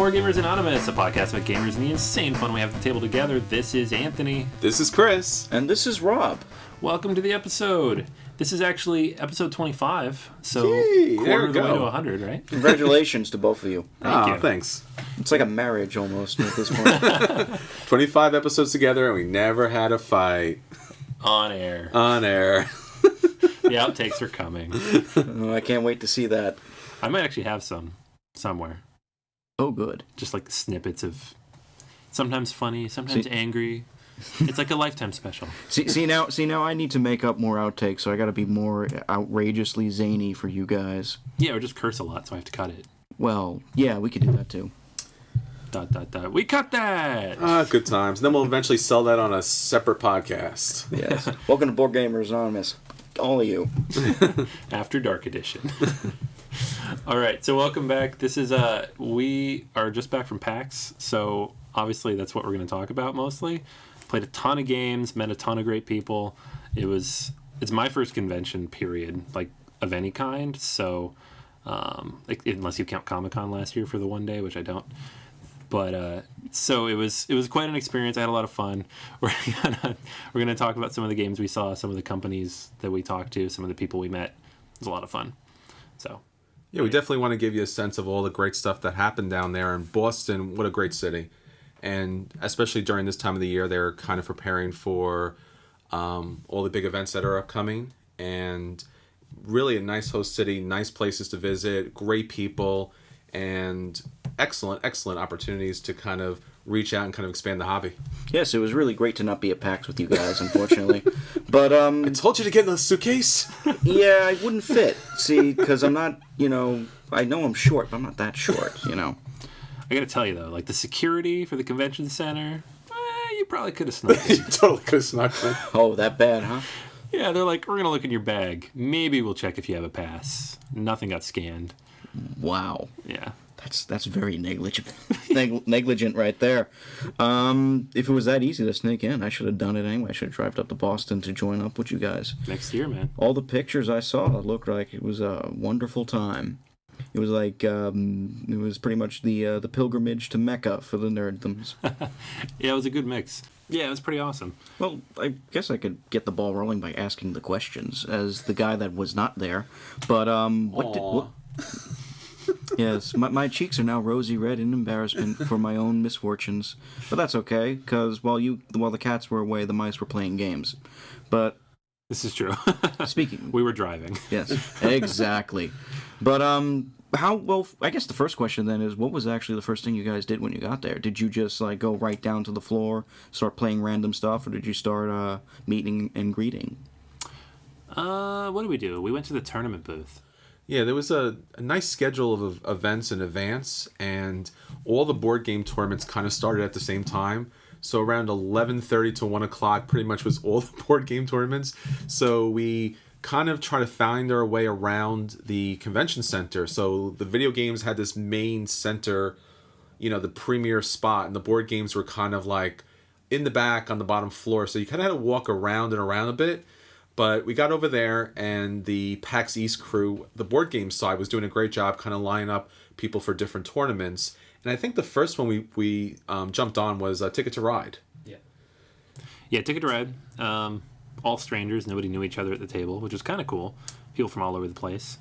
Board Gamers Anonymous, a podcast about gamers and the insane fun we have at the table together. This is Anthony. This is Chris. And this is Rob. Welcome to the episode. This is actually episode 25, so quarter of the way to 100, right? Congratulations to both of you. Thank you. Thanks. It's like a marriage almost at this point. 25 episodes together and we never had a fight. On air. The outtakes are coming. I can't wait to see that. I might actually have some somewhere. Oh, good. Just like snippets of sometimes funny, sometimes angry. It's like a Lifetime special. See now I need to make up more outtakes, so I gotta be more outrageously zany for you guys. Yeah, or just curse a lot, so I have to cut it. Well, yeah, we could do that too. ... We cut that! Good times. Then we'll eventually sell that on a separate podcast. Yes. Welcome to Board Gamers Anonymous. All of you. After Dark Edition. All right, so welcome back. This is we are just back from PAX, so obviously that's what we're going to talk about mostly. Played a ton of games, met a ton of great people. It's my first convention period, like of any kind. So, unless you count Comic-Con last year for the one day, which I don't. But so it was quite an experience. I had a lot of fun. We're gonna talk about some of the games we saw, some of the companies that we talked to, some of the people we met. It was a lot of fun. So. Yeah, we definitely want to give you a sense of all the great stuff that happened down there in Boston. What a great city. And especially during this time of the year, they're kind of preparing for all the big events that are upcoming. And really a nice host city, nice places to visit, great people, and excellent opportunities to kind of reach out and kind of expand the hobby. Yes, it was really great to not be at PAX with you guys, unfortunately. But I told you to get in the suitcase. Yeah, I wouldn't fit. See, because I'm not, I know I'm short, but I'm not that short, I gotta tell you though, like the security for the convention center, you probably could have snuck You totally could have snuck in. Oh, that bad, huh? Yeah, they're like, we're gonna look in your bag. Maybe we'll check if you have a pass. Nothing got scanned. Wow. Yeah. That's very negligent. Negligent right there. If it was that easy to sneak in, I should have done it anyway. I should have driven up to Boston to join up with you guys. Next year, man. All the pictures I saw looked like it was a wonderful time. It was like it was pretty much the pilgrimage to Mecca for the nerddoms. Yeah, it was a good mix. Yeah, it was pretty awesome. Well, I guess I could get the ball rolling by asking the questions as the guy that was not there. But Yes, my cheeks are now rosy red in embarrassment for my own misfortunes. But that's okay, because while the cats were away, the mice were playing games. But this is true. Speaking, we were driving. Yes, exactly. But I guess the first question then is, what was actually the first thing you guys did when you got there? Did you just go right down to the floor, start playing random stuff, or did you start meeting and greeting? What did we do? We went to the tournament booth. Yeah, there was a nice schedule of events in advance, and all the board game tournaments kind of started at the same time. So around 11:30 to 1 o'clock pretty much was all the board game tournaments. So we kind of try to find our way around the convention center. So the video games had this main center, the premier spot, and the board games were kind of like in the back on the bottom floor. So you kind of had to walk around and around a bit. But we got over there, and the PAX East crew, the board game side, was doing a great job kind of lining up people for different tournaments. And I think the first one we jumped on was Ticket to Ride. Yeah, Ticket to Ride. All strangers. Nobody knew each other at the table, which was kind of cool. People from all over the place.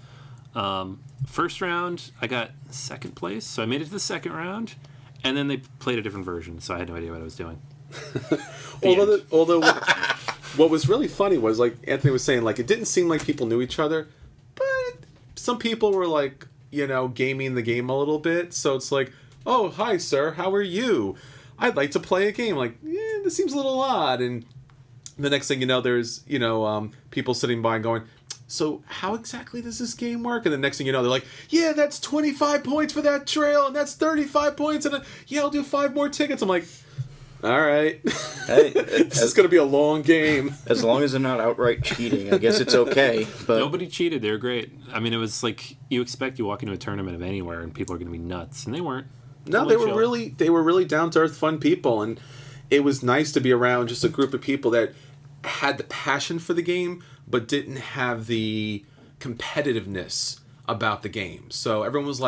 First round, I got second place, so I made it to the second round. And then they played a different version, so I had no idea what I was doing. Although what was really funny was, like Anthony was saying, it didn't seem like people knew each other, but some people were gaming the game a little bit. So it's like, oh, hi, sir, how are you? I'd like to play a game. This seems a little odd. And the next thing you know, there's, people sitting by and going, so how exactly does this game work? And the next thing you know, they're like, yeah, that's 25 points for that trail, and that's 35 points, and yeah, I'll do 5 more tickets. I'm like, all right. Hey, this is going to be a long game. As long as they're not outright cheating, I guess it's okay. But nobody cheated. They were great. I mean, it was like you walk into a tournament of anywhere and people are going to be nuts, and they weren't. No, they were really down to earth, fun people, and it was nice to be around just a group of people that had the passion for the game, but didn't have the competitiveness about the game. So everyone was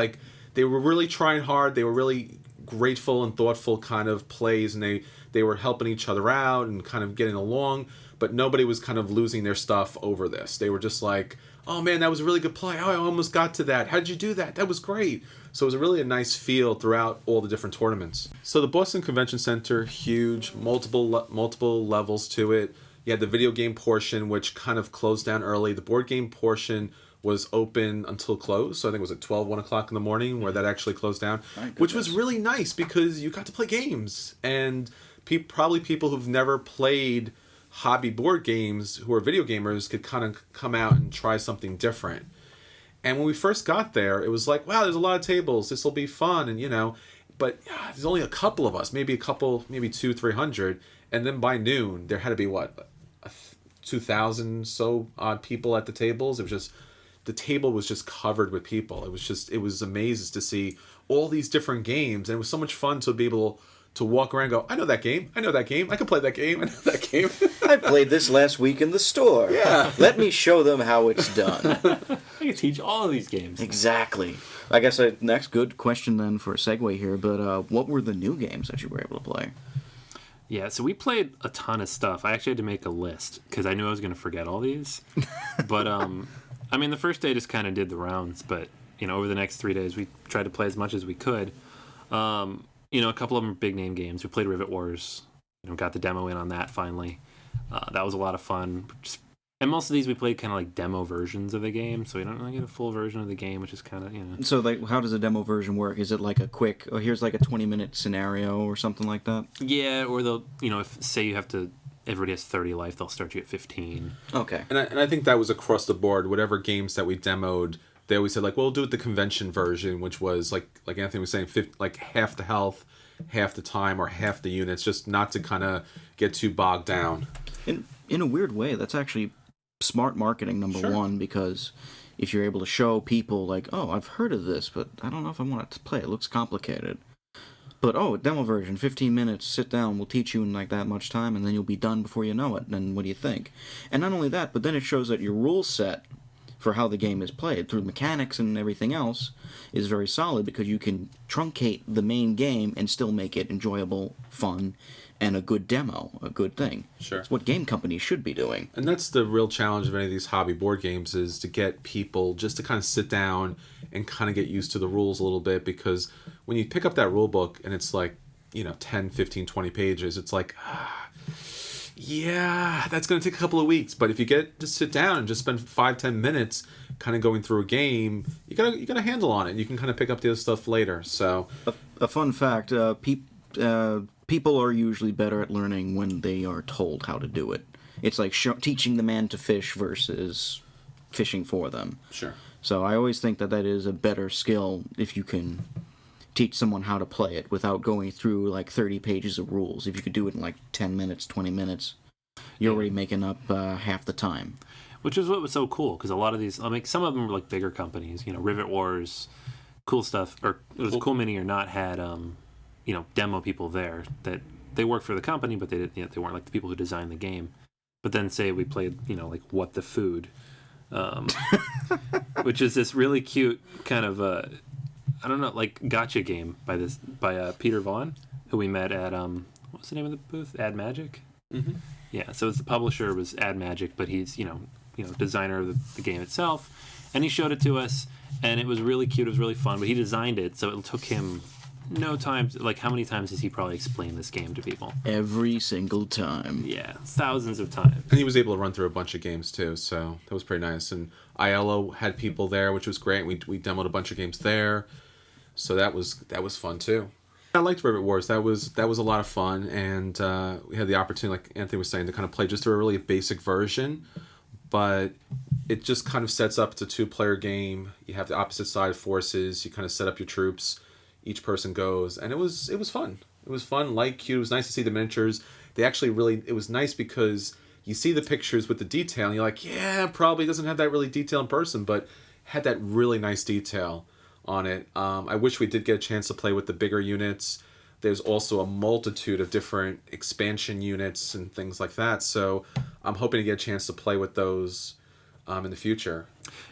they were really trying hard. They were really grateful and thoughtful kind of plays, and they were helping each other out and kind of getting along, but nobody was kind of losing their stuff over this. They were just like, oh man, that was a really good play. Oh, I almost got to that. How did you do that? That was great. So it was really a nice feel throughout all the different tournaments. So the Boston Convention Center, huge, multiple levels to it. You had the video game portion, which kind of closed down early. The board game portion was open until close. So I think it was at 12, 1 o'clock in the morning where that actually closed down, which was really nice because you got to play games. And probably people who've never played hobby board games who are video gamers could kind of come out and try something different. And when we first got there, it was like, wow, there's a lot of tables. This will be fun. And, but there's only a couple of us, maybe 200-300. And then by noon, there had to be 2,000 so odd people at the tables. It was just, the table was just covered with people. It was amazing to see all these different games. And it was so much fun to be able to walk around and go, I know that game. I can play that game. I know that game. I played this last week in the store. Yeah. Let me show them how it's done. I can teach all of these games. Exactly. I guess next good question then for a segue here, but what were the new games that you were able to play? Yeah, so we played a ton of stuff. I actually had to make a list because I knew I was going to forget all these. But, the first day just kind of did the rounds, but, over the next 3 days we tried to play as much as we could. A couple of them are big name games. We played Rivet Wars, got the demo in on that finally. That was a lot of fun. And most of these we played kind of like demo versions of the game, so we don't really get a full version of the game, which is kind of, So, how does a demo version work? Is it like a quick, here's like a 20-minute scenario or something like that? Yeah, or they'll, if say you have to, everybody has 30 life, they'll start you at 15. Okay. And I think that was across the board. Whatever games that we demoed, they always said, we'll do it the convention version, which was, like Anthony was saying, half the health, half the time, or half the units, just not to kind of get too bogged down. In a weird way, that's actually smart marketing, number one, because if you're able to show people, oh, I've heard of this, but I don't know if I want to play. It looks complicated. But, demo version, 15 minutes, sit down, we'll teach you in that much time, and then you'll be done before you know it. And what do you think? And not only that, but then it shows that your rule set for how the game is played through mechanics and everything else is very solid because you can truncate the main game and still make it enjoyable, fun, and a good demo, a good thing. Sure. It's what game companies should be doing. And that's the real challenge of any of these hobby board games, is to get people just to kind of sit down and kind of get used to the rules a little bit, because when you pick up that rule book and it's 10, 15, 20 pages, it's yeah, that's going to take a couple of weeks. But if you get to sit down and just spend 5-10 minutes kind of going through a game, you got a handle on it. You can kind of pick up the other stuff later. So a fun fact, people are usually better at learning when they are told how to do it. It's like teaching the man to fish versus fishing for them. Sure. So I always think that is a better skill if you can teach someone how to play it without going through 30 pages of rules. If you could do it in 10 minutes, 20 minutes, you're already making up half the time. Which is what was so cool, because a lot of these, some of them were bigger companies, Rivet Wars, cool stuff, or it was Cool Mini or not, had demo people there that they worked for the company, but they didn't, they weren't the people who designed the game. But then say we played, What the Food, which is this really cute kind of I don't know, gotcha game by Peter Vaughn, who we met at what's the name of the booth? Ad Magic. Mm-hmm. Yeah, so the publisher was Ad Magic, but he's designer of the game itself, and he showed it to us, and it was really cute. It was really fun, but he designed it, so it took him no time. How many times has he probably explained this game to people? Every single time. Yeah, thousands of times. And he was able to run through a bunch of games too, so that was pretty nice. And Aiello had people there, which was great. We demoed a bunch of games there, so that was fun too. I liked Rivet Wars. That was a lot of fun, and we had the opportunity, like Anthony was saying, to kind of play just through a really basic version, but it just kind of sets up the 2-player game. You have the opposite side forces. You kind of set up your troops. Each person goes, and it was fun. It was fun, light, cute. It was nice to see the miniatures. They actually it was nice because you see the pictures with the detail, and you're like, yeah, probably doesn't have that really detail in person, but had that really nice detail on it. I wish we did get a chance to play with the bigger units. There's also a multitude of different expansion units and things like that, so I'm hoping to get a chance to play with those in the future.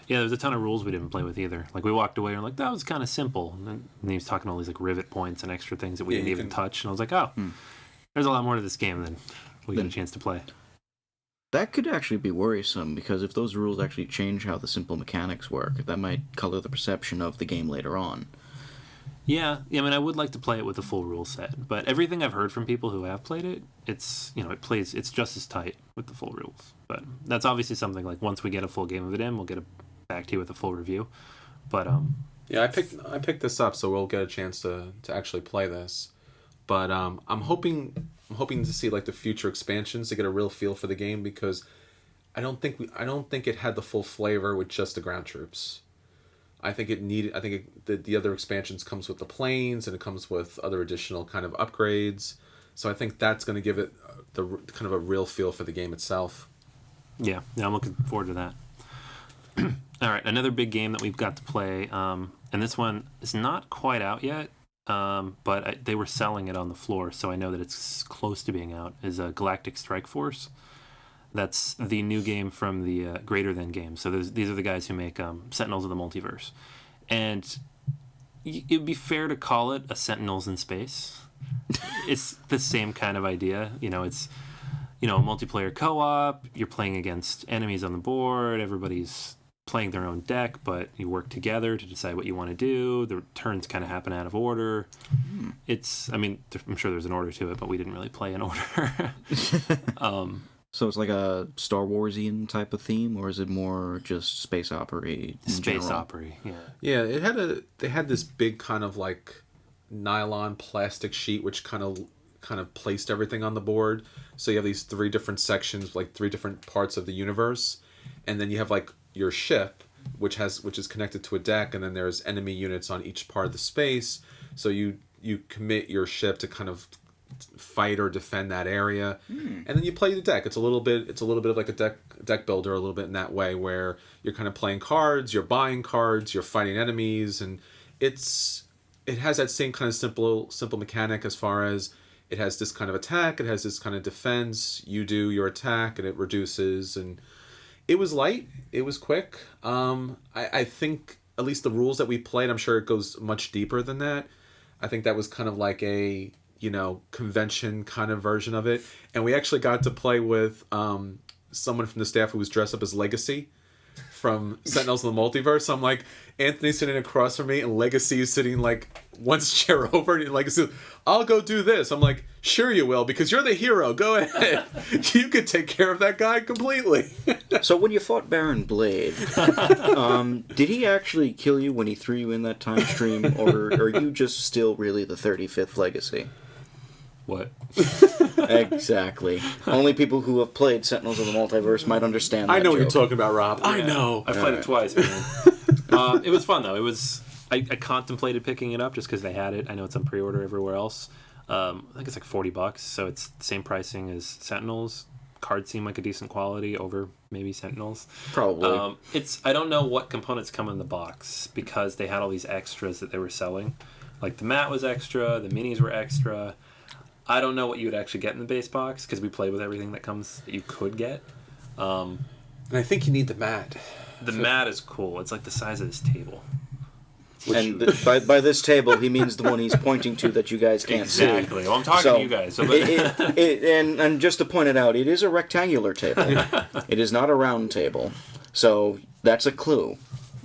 Yeah, there's a ton of rules we didn't play with either. Like, we walked away and we're like, that was kind of simple. And then he was talking all these, like, rivet points and extra things that we didn't even touch. And I was like, oh, there's a lot more to this game than we got a chance to play. That could actually be worrisome, because if those rules actually change how the simple mechanics work, that might color the perception of the game later on. Yeah, I mean, I would like to play it with the full rule set, but everything I've heard from people who have played it, it's it's just as tight with the full rules. But that's obviously something, like, once we get a full game of it in, we'll get back to you with a full review. But yeah, I picked this up, so we'll get a chance to actually play this. But I'm hoping to see, like, the future expansions to get a real feel for the game, because I don't think it had the full flavor with just the ground troops. I think the other expansions comes with the planes, and it comes with other additional kind of upgrades. So I think that's going to give it the kind of a real feel for the game itself. Yeah, I'm looking forward to that. All right, another big game that we've got to play, and this one is not quite out yet, but they were selling it on the floor, so I know that it's close to being out, is Galactic Strike Force. That's the new game from the Greater Than games. So these are the guys who make Sentinels of the Multiverse. And it would be fair to call it a Sentinels in space. It's the same kind of idea. It's a multiplayer co-op. You're playing against enemies on the board. Everybody's playing their own deck, but you work together to decide what you want to do. The turns kind of happen out of order. I'm sure there's an order to it, but we didn't really play in order. So it's like a Star Warsian type of theme, or is it more just space opera? Space opera, yeah. Yeah, they had this big kind of like nylon plastic sheet which kind of placed everything on the board. So you have these 3 different sections, like 3 different parts of the universe, and then you have like your ship, which is connected to a deck, and then there's enemy units on each part of the space. So you commit your ship to kind of fight or defend that area, and then you play the deck. It's a little bit of like a deck builder, a little bit in that way, where you're kind of playing cards, you're buying cards, you're fighting enemies, and it has that same kind of simple mechanic, as far as it has this kind of attack, it has this kind of defense. You do your attack and it reduces, and it was light, it was quick. I think at least the rules that we played, I'm sure it goes much deeper than that. I think that was kind of like a convention kind of version of it. And we actually got to play with someone from the staff who was dressed up as Legacy from Sentinels of the Multiverse. I'm like, Anthony's sitting across from me, and Legacy is sitting like one chair over, and Legacy, I'll go do this. I'm like, sure you will, because you're the hero. Go ahead. You could take care of that guy completely. So when you fought Baron Blade, did he actually kill you when he threw you in that time stream, or are you just still really the 35th Legacy? What? Exactly. Only people who have played Sentinels of the Multiverse might understand that I know joke. what you're talking about, Rob. Yeah. I know. I played it twice, man. It was fun, though. It was. I contemplated picking it up just because they had it. I know it's on pre-order everywhere else. I think it's like $40, so it's the same pricing as Sentinels. Cards seem like a decent quality over maybe Sentinels. Probably. I don't know what components come in the box, because they had all these extras that they were selling. Like the mat was extra, the minis were extra. I don't know what you would actually get in the base box, because we played with everything that you could get. And I think you need the mat. The mat is cool. It's like the size of this table. And by this table, he means the one he's pointing to that you guys can't see. Exactly. Well, I'm talking to you guys. So and just to point it out, it is a rectangular table. It is not a round table. So that's a clue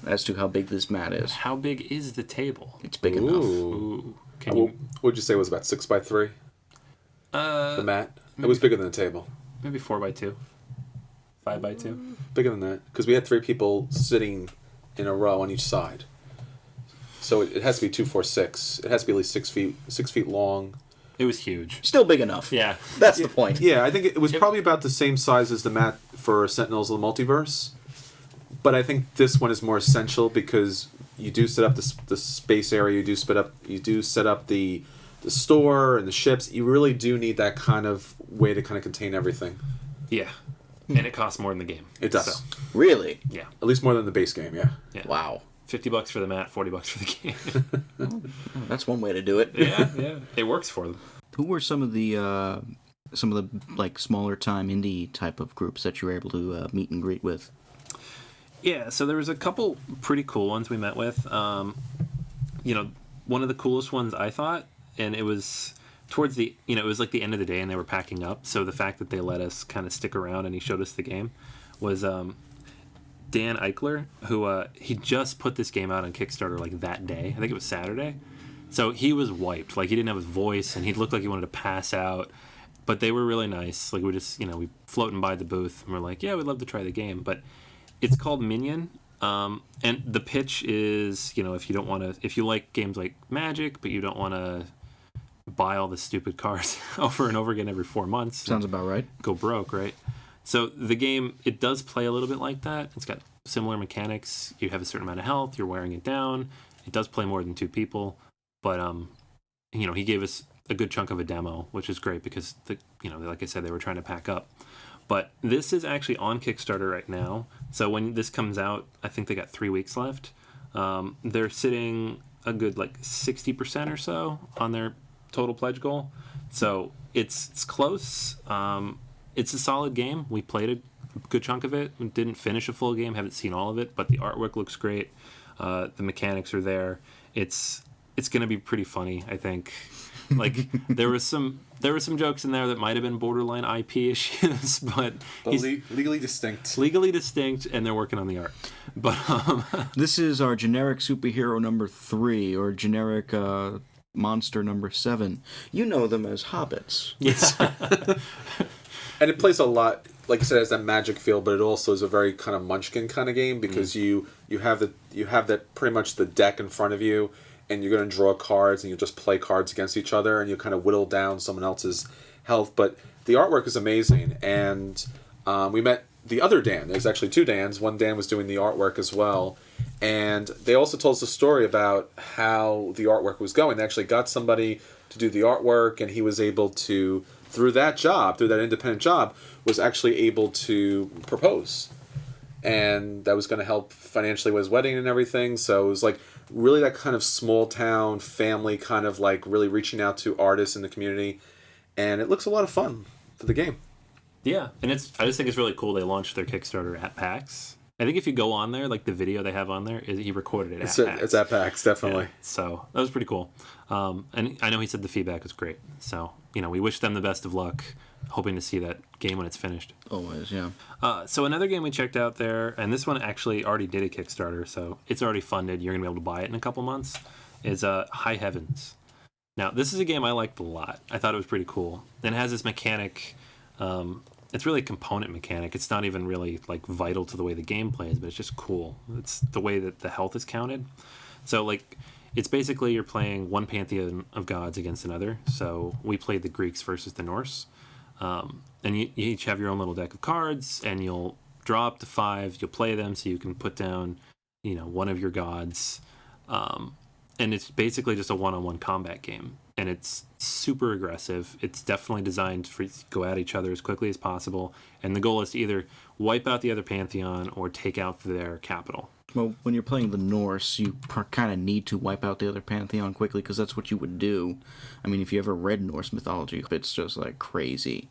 as to how big this mat is. How big is the table? It's big enough. Ooh. What'd you say it was, about 6x3? The mat? It was bigger than the table. Maybe 4x2. 5x2. Bigger than that, because we had 3 people sitting in a row on each side. So it has to be 2, 4, 6. It has to be at least 6 feet long. It was huge. Still big enough. Yeah. That's the point. Yeah, I think it was probably about the same size as the mat for Sentinels of the Multiverse. But I think this one is more essential, because you do set up the space area, you do set up the store and the ships. You really do need that kind of way to kind of contain everything. Yeah. And it costs more than the game. It does. So, Really? yeah. At least more than the base game, yeah. Wow. $50 for the mat, $40 for the game. That's one way to do it. Yeah. It works for them. Who were some of the like smaller time indie type of groups that you were able to meet and greet with? Yeah, so there was a couple pretty cool ones we met with. You know, one of the coolest ones I thought, and it was towards the, it was like the end of the day and they were packing up. So the fact that they let us kind of stick around and he showed us the game was Dan Eichler, who he just put this game out on Kickstarter like that day. I think it was Saturday. So he was wiped. Like he didn't have his voice and he looked like he wanted to pass out. But they were really nice. Like we just, we floating by the booth and we're like, yeah, we'd love to try the game. But it's called Minion. And the pitch is, if you don't want to, if you like games like Magic, but you don't want to buy all the stupid cards over and over again every 4 months. Sounds about right. Go broke, right? So the game, it does play a little bit like that. It's got similar mechanics. You have a certain amount of health. You're wearing it down. It does play more than 2 people. But, he gave us a good chunk of a demo, which is great because, like I said, they were trying to pack up. But this is actually on Kickstarter right now. So when this comes out, I think they got 3 weeks left. They're sitting a good 60% or so on their total pledge goal. So it's close. It's a solid game. We played a good chunk of it. We didn't finish a full game. Haven't seen all of it, but the artwork looks great. The mechanics are there. It's going to be pretty funny, I think. There was some jokes in there that might have been borderline IP issues, but legally distinct. Legally distinct, and they're working on the art. But this is our generic superhero number 3, or generic monster number 7. You know them as hobbits. Yes. And it plays a lot, like I said, it has that magic feel, but it also is a very kind of Munchkin kind of game because you have that pretty much the deck in front of you. And you're going to draw cards, and you just play cards against each other, and you kind of whittle down someone else's health. But the artwork is amazing, and we met the other Dan. There's actually 2 Dans. One Dan was doing the artwork as well, and they also told us a story about how the artwork was going. They actually got somebody to do the artwork, and he was able to, through that independent job, was actually able to propose. And that was going to help financially with his wedding and everything. So it was really that kind of small town family kind of really reaching out to artists in the community. And it looks a lot of fun for the game. Yeah, and I just think it's really cool they launched their Kickstarter at PAX. I think if you go on there, the video they have on there, he recorded it at PAX. It's at PAX, definitely. Yeah, so that was pretty cool. And I know he said the feedback was great. So, we wish them the best of luck, hoping to see that game when it's finished. Always, yeah. So another game we checked out there, and this one actually already did a Kickstarter, so it's already funded. You're going to be able to buy it in a couple months, is High Heavens. Now, this is a game I liked a lot. I thought it was pretty cool. And it has this mechanic. It's really a component mechanic. It's not even really vital to the way the game plays, but it's just cool. It's the way that the health is counted. So it's basically you're playing one pantheon of gods against another. So we played the Greeks versus the Norse. And you each have your own little deck of cards, and you'll draw up to 5. You'll play them so you can put down, one of your gods. And it's basically just a one-on-one combat game. And it's super aggressive. It's definitely designed for you to go at each other as quickly as possible. And the goal is to either wipe out the other pantheon or take out their capital. Well, when you're playing the Norse, you kind of need to wipe out the other pantheon quickly because that's what you would do. I mean, if you ever read Norse mythology, it's just crazy.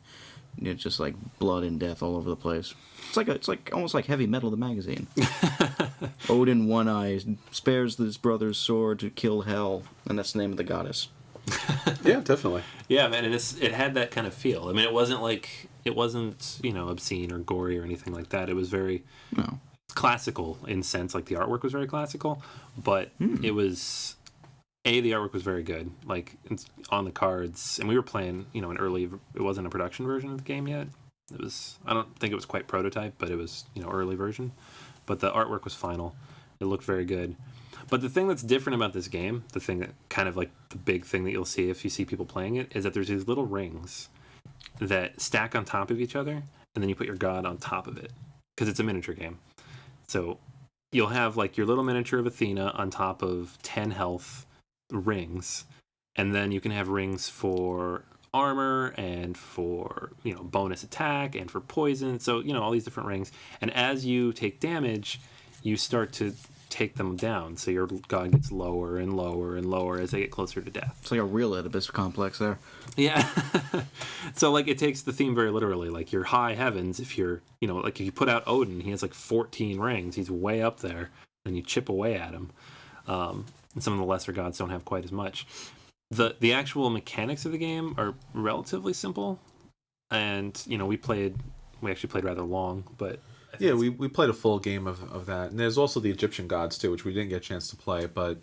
It's just blood and death all over the place. It's almost like Heavy Metal, the magazine. Odin, One Eye, spares his brother's sword to kill Hel, and that's the name of the goddess. Yeah, definitely. Yeah, man, and it had that kind of feel. I mean, it wasn't obscene or gory or anything like that. It was very classical in sense. The artwork was very classical, but it was the artwork was very good. It's on the cards, and we were playing an early. It wasn't a production version of the game yet. It was. I don't think it was quite prototype, but it was early version. But the artwork was final. It looked very good. But the thing that's different about this game, the thing that kind of the big thing that you'll see if you see people playing it, is that there's these little rings that stack on top of each other, and then you put your god on top of it because it's a miniature game. So you'll have your little miniature of Athena on top of 10 health rings, and then you can have rings for armor and for bonus attack and for poison. So all these different rings, and as you take damage, you start to take them down. So your god gets lower and lower and lower as they get closer to death. It's like a real Oedipus complex there. Yeah. So like it takes the theme very literally. Like your high heavens, if you're, like if you put out Odin, he has like 14 rings. He's way up there, and you chip away at him. And some of the lesser gods don't have quite as much. The actual mechanics of the game are relatively simple, and we actually played rather long, but yeah, we played a full game of that. And there's also the Egyptian gods too, which we didn't get a chance to play. But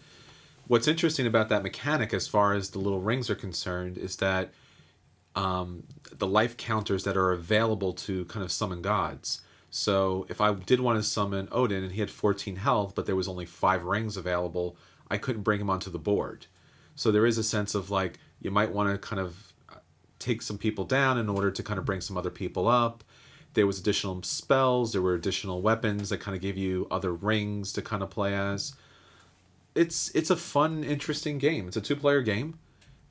what's interesting about that mechanic, as far as the little rings are concerned, is that the life counters that are available to kind of summon gods. So if I did want to summon Odin and he had 14 health, but there was only 5 rings available, I couldn't bring him onto the board. So there is a sense of like, you might want to kind of take some people down in order to kind of bring some other people up. There was additional spells, there were additional weapons that kind of gave you other rings to kind of play as. It's a fun, interesting game. It's a 2-player game,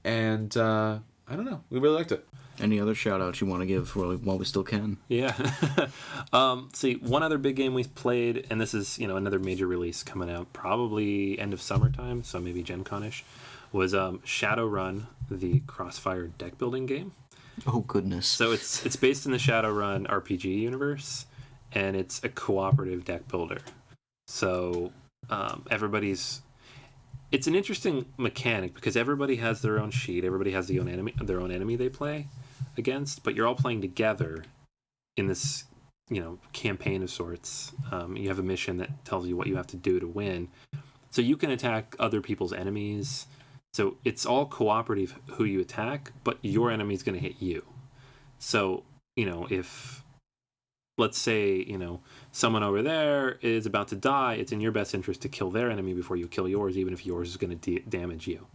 and I don't know, we really liked it. Any other shout-outs you want to give while we still can? Yeah. See, one other big game we played, and this is, another major release coming out probably end of summertime, so maybe Gen Con-ish, was Shadowrun, the Crossfire deck building game. Oh, goodness. So it's based in the Shadowrun RPG universe, and it's a cooperative deck builder. So it's an interesting mechanic because everybody has their own sheet, everybody has their own enemy they play against, but you're all playing together in this, campaign of sorts. You have a mission that tells you what you have to do to win. So you can attack other people's enemies. So it's all cooperative who you attack, but your enemy's going to hit you. So, if, let's say, someone over there is about to die, it's in your best interest to kill their enemy before you kill yours, even if yours is going to damage you.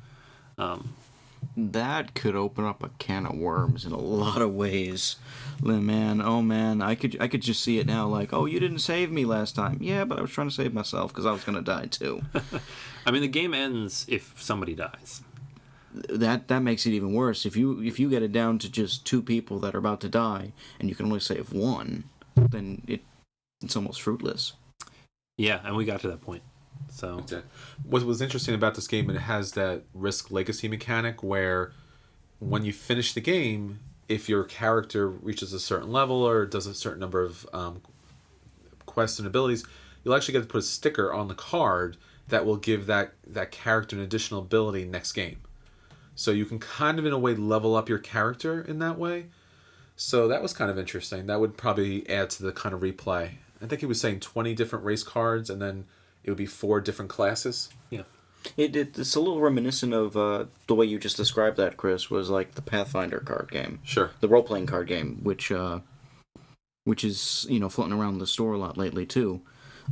That could open up a can of worms in a lot of ways. Man, oh man, I could just see it now, like, oh, you didn't save me last time. Yeah, but I was trying to save myself because I was going to die too. I mean, the game ends if somebody dies. That makes it even worse. If you get it down to just 2 people that are about to die, and you can only save 1, then it's almost fruitless. Yeah, and we got to that point. So what was interesting about this game, it has that risk legacy mechanic where when you finish the game, if your character reaches a certain level or does a certain number of quests and abilities, you'll actually get to put a sticker on the card that will give that character an additional ability next game. So you can kind of, in a way, level up your character in that way. So that was kind of interesting. That would probably add to the kind of replay. I think he was saying 20 different race cards, and then it would be 4 different classes. Yeah. It's a little reminiscent of the way you just described that, Chris, was like the Pathfinder card game. Sure. The role-playing card game, which is, floating around the store a lot lately, too.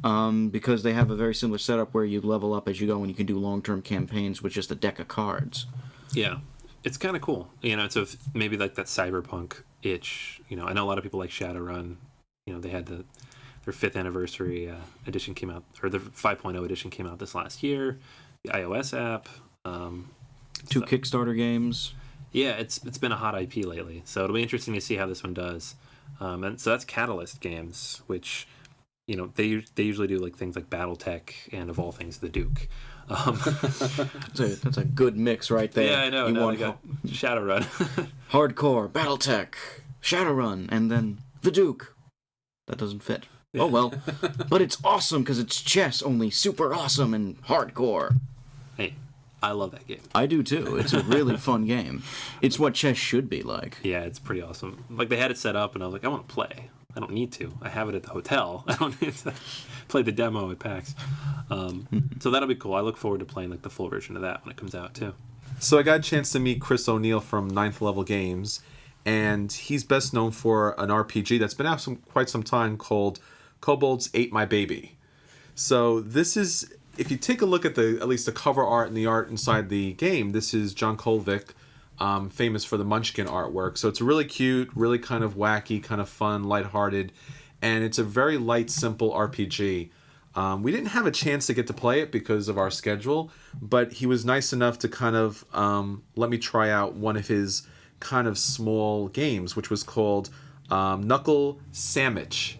Because they have a very similar setup where you level up as you go and you can do long-term campaigns with just a deck of cards. Yeah. It's kind of cool. So maybe like that cyberpunk itch. I know a lot of people like Shadowrun. They had their 5th anniversary edition came out, or the 5.0 edition came out this last year. The iOS app. 2 Kickstarter games. Yeah, it's been a hot IP lately. So it'll be interesting to see how this one does. And so that's Catalyst Games, which, they usually do like things like BattleTech and, of all things, the Duke. That's a good mix right there. Yeah, I know. Now they got Shadowrun. Hardcore, BattleTech, Shadowrun, and then the Duke. That doesn't fit. Oh well. But it's awesome because it's chess, only super awesome and hardcore. Hey, I love that game. I do too. It's a really fun game. It's what chess should be like. Yeah, it's pretty awesome. Like, they had it set up, and I was like, I want to play. I don't need to. I have it at the hotel. I don't need to play the demo at PAX. So that'll be cool. I look forward to playing like the full version of that when it comes out too. So I got a chance to meet Chris O'Neill from Ninth Level Games, and he's best known for an RPG that's been out quite some time called Kobolds Ate My Baby. So this is, if you take a look at at least the cover art and the art inside the game, this is John Kolvik, famous for the Munchkin artwork. So it's really cute, really kind of wacky, kind of fun, lighthearted, and it's a very light, simple RPG. We didn't have a chance to get to play it because of our schedule, but he was nice enough to kind of let me try out one of his kind of small games, which was called Knuckle Sandwich.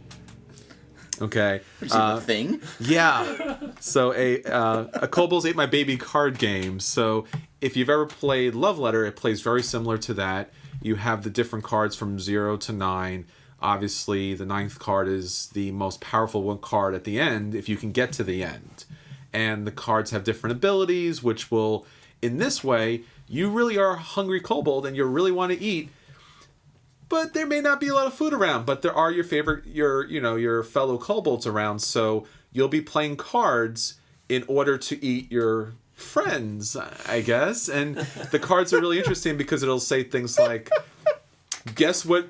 Okay. Is it a thing? Yeah. So a Kobolds Ate My Baby card game. So if you've ever played Love Letter, it plays very similar to that. You have the different cards from 0 to 9. Obviously, the 9th card is the most powerful one card at the end, if you can get to the end. And the cards have different abilities, which will, in this way, you really are a hungry kobold and you really want to eat. But there may not be a lot of food around, but there are your fellow kobolds around, so you'll be playing cards in order to eat your friends, I guess. And the cards are really interesting because it'll say things like, guess what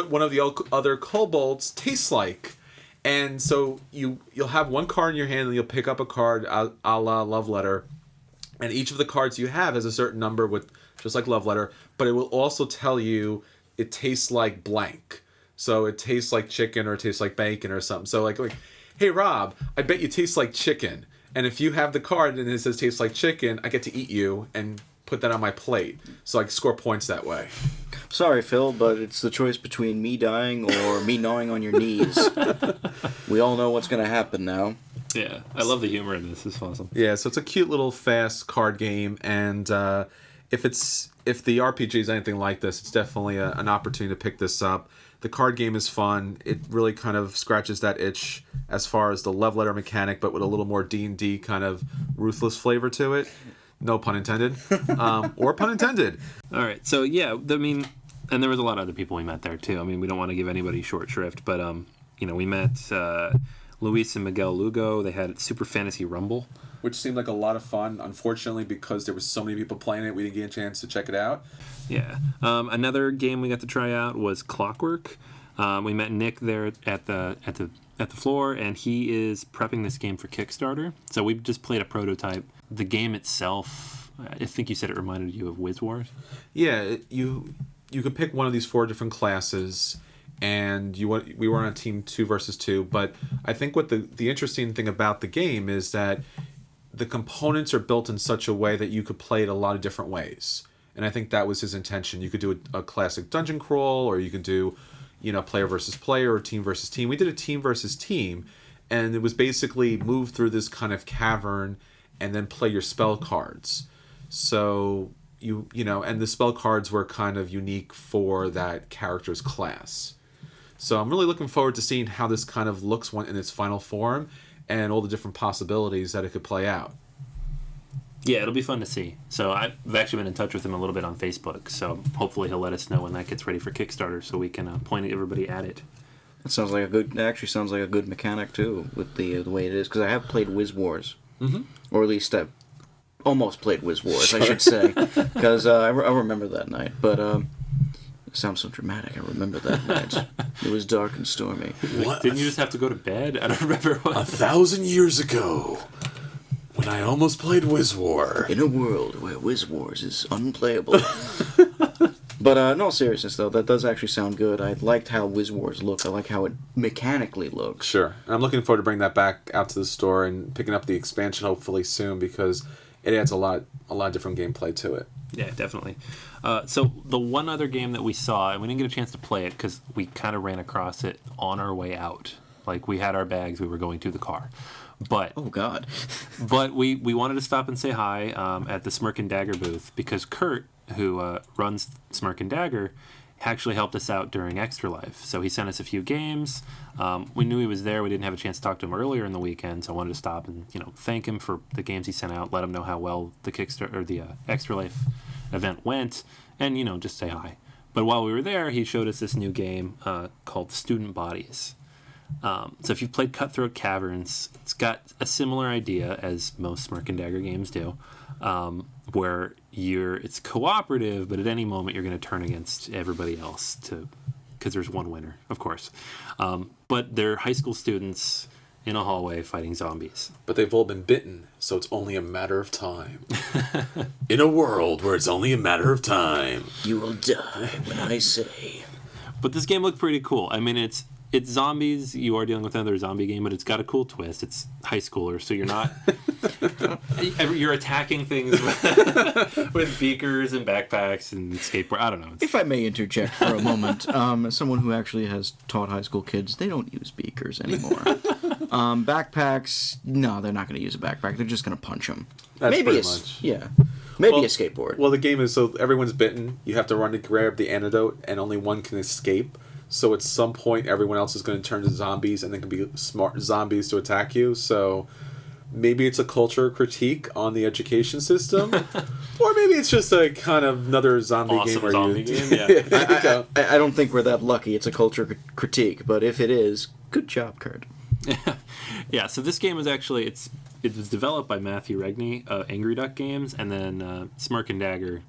one of the other kobolds tastes like. And so you'll have one card in your hand and you'll pick up a card a la Love Letter. And each of the cards you have has a certain number, with just like Love Letter, but it will also tell you it tastes like blank. So it tastes like chicken or it tastes like bacon or something. So like, hey Rob, I bet you taste like chicken. And if you have the card and it says tastes like chicken, I get to eat you and put that on my plate. So I can score points that way. Sorry, Phil, but it's the choice between me dying or me gnawing on your knees. We all know what's going to happen now. Yeah, I love the humor in this. It's awesome. Yeah, so it's a cute little fast card game, and if the RPG is anything like this, it's definitely an opportunity to pick this up. The card game is fun. It really kind of scratches that itch as far as the Love Letter mechanic, but with a little more D&D kind of ruthless flavor to it. No pun intended. Or pun intended. All right, so yeah, I mean, and there was a lot of other people we met there too. I mean, we don't want to give anybody short shrift, but we met Luis and Miguel Lugo. They had Super Fantasy Rumble, which seemed like a lot of fun. Unfortunately, because there was so many people playing it, we didn't get a chance to check it out. Yeah. Another game we got to try out was Clockwork. We met Nick there at the floor, and he is prepping this game for Kickstarter. So we just played a prototype. The game itself, I think you said it reminded you of Wiz Wars. Yeah, you could pick one of these 4 different classes, and we were on a team 2 versus 2. But I think what the interesting thing about the game is that the components are built in such a way that you could play it a lot of different ways. And I think that was his intention. You could do a classic dungeon crawl, or you could do, player versus player or team versus team. We did a team versus team, and it was basically move through this kind of cavern and then play your spell cards. So and the spell cards were kind of unique for that character's class. So I'm really looking forward to seeing how this kind of looks in its final form and all the different possibilities that it could play out. Yeah, it'll be fun to see. So I've actually been in touch with him a little bit on Facebook, so hopefully he'll let us know when that gets ready for Kickstarter so we can point everybody at it. That sounds like sounds like a good mechanic too, with the way it is. Because I have played Wiz Wars, or at least I almost played Wiz Wars, I should say, because I remember that night. But it sounds so dramatic. I remember that night. It was dark and stormy. What? Didn't you just have to go to bed? I don't remember what. 1,000 years ago, when I almost played Wiz War. In a world where Wiz Wars is unplayable. But in all seriousness, though, that does actually sound good. I liked how Wiz Wars looked. I like how it mechanically looks. Sure. I'm looking forward to bringing that back out to the store and picking up the expansion hopefully soon, because it adds a lot of different gameplay to it. Yeah, definitely. So the one other game that we saw, and we didn't get a chance to play it because we kind of ran across it on our way out. Like, we had our bags, we were going to the car. But oh God! But we wanted to stop and say hi at the Smirk and Dagger booth because Kurt, who runs Smirk and Dagger, actually helped us out during Extra Life. So he sent us a few games. We knew he was there. We didn't have a chance to talk to him earlier in the weekend, so I wanted to stop and thank him for the games he sent out, let him know how well the Kickstarter or the Extra Life event went, and just say hi. But while we were there, he showed us this new game called Student Bodies. So if you've played Cutthroat Caverns, it's got a similar idea as most Smirk and Dagger games do, where it's cooperative, but at any moment you're going to turn against everybody else because there's one winner, of course. But they're high school students in a hallway fighting zombies. But they've all been bitten, so it's only a matter of time. In a world where it's only a matter of time. You will die when I say. But this game looked pretty cool. I mean, it's zombies. You are dealing with another zombie game, but it's got a cool twist. It's high schoolers, so you're not you're attacking things with beakers and backpacks and skateboard. I don't know. If I may interject for a moment, as someone who actually has taught high school kids, they don't use beakers anymore. Backpacks, no, they're not going to use a backpack. They're just going to punch them. That's Maybe pretty much. Yeah. Maybe Well- a skateboard. Well, the game is so everyone's bitten. You have to run to grab the antidote, and only one can escape. So at some point, everyone else is going to turn to zombies, and they can be smart zombies to attack you. So maybe it's a culture critique on the education system, or maybe it's just a kind of another zombie Awesome game. Where zombie you, game, yeah. There you go. I don't think we're that lucky. It's a culture critique, but if it is, good job, Kurt. Yeah, so this game is actually it was developed by Matthew Regney of Angry Duck Games, and then Smirk and Dagger,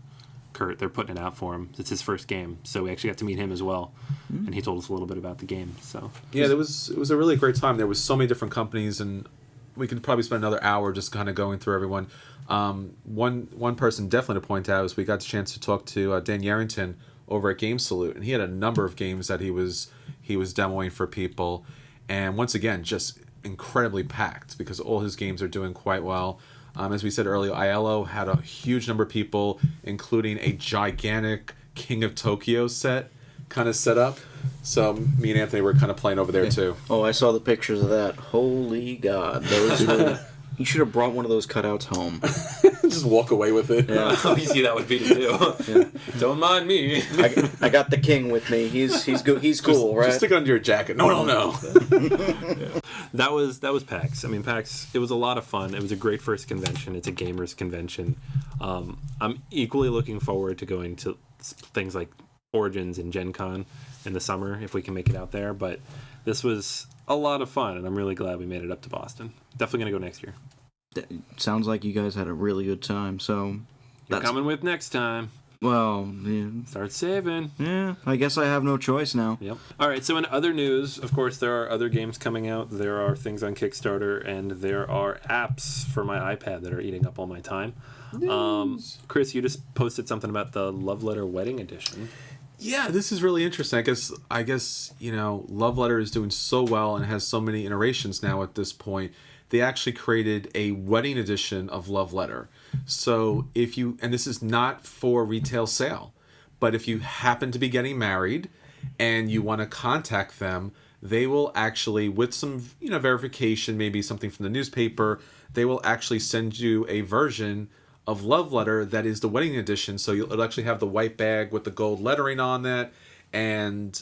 Kurt, they're putting it out for him. It's his first game, so we actually got to meet him as well, and he told us a little bit about the game. So Yeah, it was a really great time. There was so many different companies, and we could probably spend another hour just kind of going through everyone. One person definitely to point out is we got the chance to talk to Dan Yarrington over at Game Salute, and he had a number of games that he was demoing for people, and once again, just incredibly packed because all his games are doing quite well. As we said earlier, ILO had a huge number of people, including a gigantic King of Tokyo set kind of set up. So me and Anthony were kind of playing over there too. Oh, I saw the pictures of that. Holy God. Those were... You should have brought one of those cutouts home. Just walk away with it. Yeah. how easy that would be to do. Yeah. Don't mind me. I got the king with me. He's good. He's cool, right? Just stick it under your jacket. No. That was PAX. I mean, PAX, it was a lot of fun. It was a great first convention. It's a gamers convention. I'm equally looking forward to going to things like Origins and Gen Con in the summer if we can make it out there. But this was a lot of fun, and I'm really glad we made it up to Boston. Definitely going to go next year. Sounds like you guys had a really good time, so... You're coming with next time. Well, yeah. Start saving. Yeah, I guess I have no choice now. Yep. All right, so in other news, of course, there are other games coming out. There are things on Kickstarter, and there are apps for my iPad that are eating up all my time. Chris, you just posted something about the Love Letter Wedding Edition. Yeah, this is really interesting. I guess Love Letter is doing so well and has so many iterations now at this point. They actually created a wedding edition of Love Letter. So if you, and this is not for retail sale, but if you happen to be getting married and you want to contact them, they will actually, with some verification, maybe something from the newspaper, they will actually send you a version of Love Letter that is the wedding edition. So it'll actually have the white bag with the gold lettering on that, and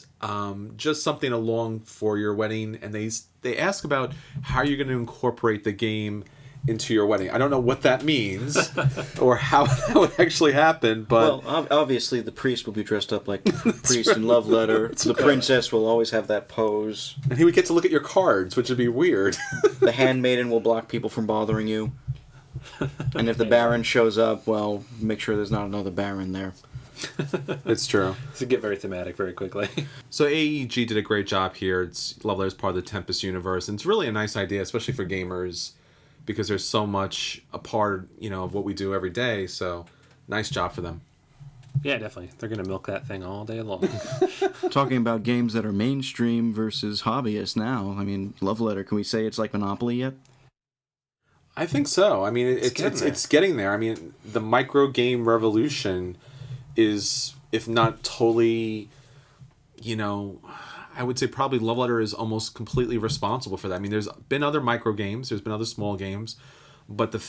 just something along for your wedding. And they ask about how you're going to incorporate the game into your wedding. I don't know what that means or how that would actually happen, but... Well, obviously the priest will be dressed up like the priest in Love Letter. The princess will always have that pose. And he would get to look at your cards, which would be weird. The handmaiden will block people from bothering you. And if the Baron shows up, well, make sure there's not another Baron there. It's true. To get very thematic very quickly. So AEG did a great job here. Love Letter is part of the Tempest universe, and it's really a nice idea, especially for gamers, because there's so much a part, of what we do every day. So nice job for them. Yeah, definitely. They're going to milk that thing all day long. Talking about games that are mainstream versus hobbyist now, I mean, Love Letter, can we say it's like Monopoly yet? I think so. I mean, it's getting there. I mean, the micro game revolution is, if not totally, I would say probably Love Letter is almost completely responsible for that. I mean, there's been other micro games, there's been other small games, but the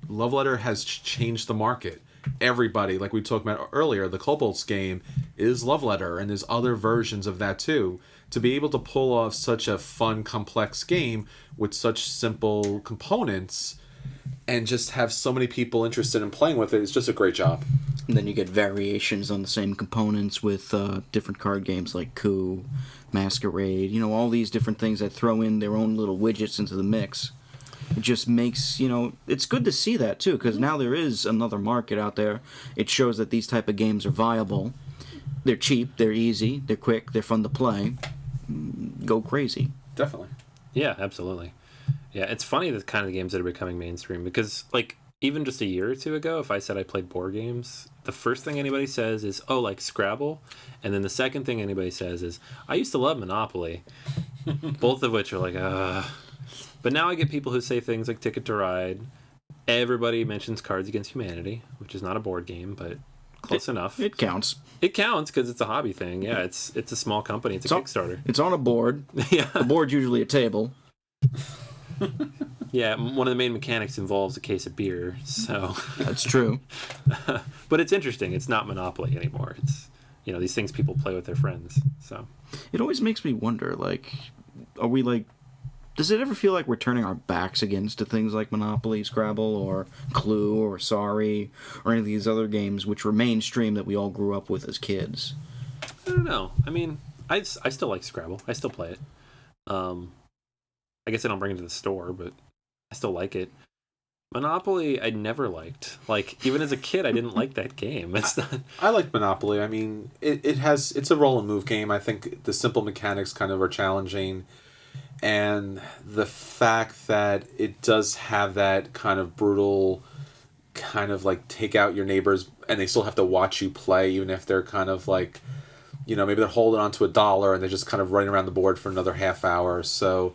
Love Letter has changed the market. Everybody, like we talked about earlier, the Kobolds game is Love Letter, and there's other versions of that too. To be able to pull off such a fun, complex game with such simple components and just have so many people interested in playing with it, it's just a great job. And then you get variations on the same components with different card games like Coup, Masquerade, all these different things that throw in their own little widgets into the mix. It just makes, it's good to see that too, because now there is another market out there. It shows that these type of games are viable. They're cheap, they're easy, they're quick, they're fun to play. Go crazy. Definitely. Yeah, absolutely. Yeah, it's funny the kind of games that are becoming mainstream because, like, even just a year or two ago, if I said I played board games, the first thing anybody says is, oh, like Scrabble. And then the second thing anybody says is, I used to love Monopoly. Both of which are like, But now I get people who say things like Ticket to Ride. Everybody mentions Cards Against Humanity, which is not a board game, but close enough. It counts. It counts because it's a hobby thing. Yeah, it's a small company. It's a Kickstarter. It's on a board. Yeah. The board's usually a table. Yeah, one of the main mechanics involves a case of beer, so... That's true. But it's interesting. It's not Monopoly anymore. It's, these things people play with their friends, so... It always makes me wonder, like, are we, like... Does it ever feel like we're turning our backs against to things like Monopoly, Scrabble, or Clue, or Sorry, or any of these other games which were mainstream that we all grew up with as kids? I don't know. I mean, I still like Scrabble. I still play it. I guess I don't bring it to the store, but I still like it. Monopoly, I never liked. Like, even as a kid, I didn't like that game. It's not... I like Monopoly. I mean, it's a roll and move game. I think the simple mechanics kind of are challenging. And the fact that it does have that kind of brutal, kind of like take out your neighbors and they still have to watch you play, even if they're kind of like, maybe they're holding on to $1 and they're just kind of running around the board for another half hour. So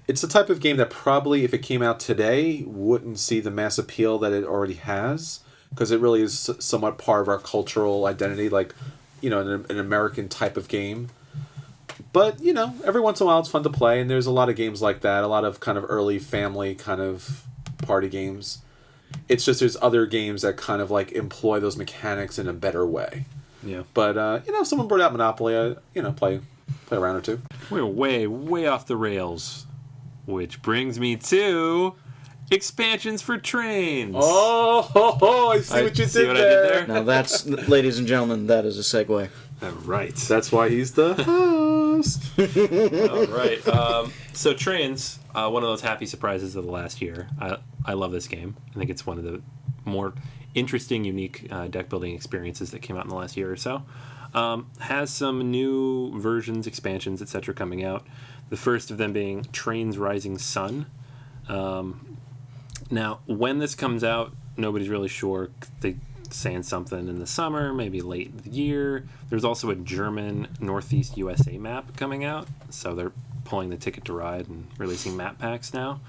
it's the type of game that probably, if it came out today, wouldn't see the mass appeal that it already has, because it really is somewhat part of our cultural identity, like, an American type of game. But, every once in a while it's fun to play, and there's a lot of games like that, a lot of kind of early family kind of party games. It's just there's other games that kind of like employ those mechanics in a better way. Yeah. But, if someone brought out Monopoly, play a round or two. We're way, way off the rails. Which brings me to expansions for trains. Oh, I see what you did there. Now that's, ladies and gentlemen, that is a segue. Right. That's why he's the host. All right. So trains, one of those happy surprises of the last year. I love this game. I think it's one of the more interesting, unique deck building experiences that came out in the last year or so. Has some new versions, expansions, etc. coming out. The first of them being Trains Rising Sun. Now, when this comes out, nobody's really sure. They saying something in the summer, maybe late in the year. There's also a German Northeast USA map coming out, so they're pulling the Ticket to Ride and releasing map packs now.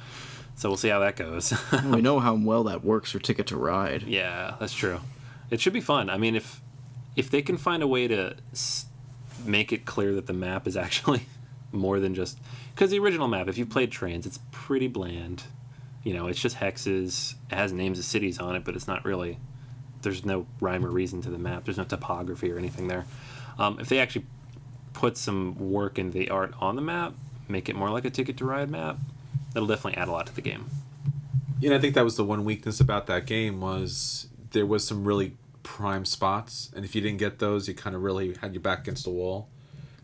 So we'll see how that goes. We know how well that works for Ticket to Ride. Yeah, that's true. It should be fun. I mean, if they can find a way to make it clear that the map is actually more than just... Because the original map, if you've played Trains, it's pretty bland. It's just hexes. It has names of cities on it, but it's not really... There's no rhyme or reason to the map. There's no topography or anything there. If they actually put some work into the art on the map, make it more like a Ticket to Ride map, that'll definitely add a lot to the game. I think that was the one weakness about that game, was there was some really prime spots, and if you didn't get those, you kind of really had your back against the wall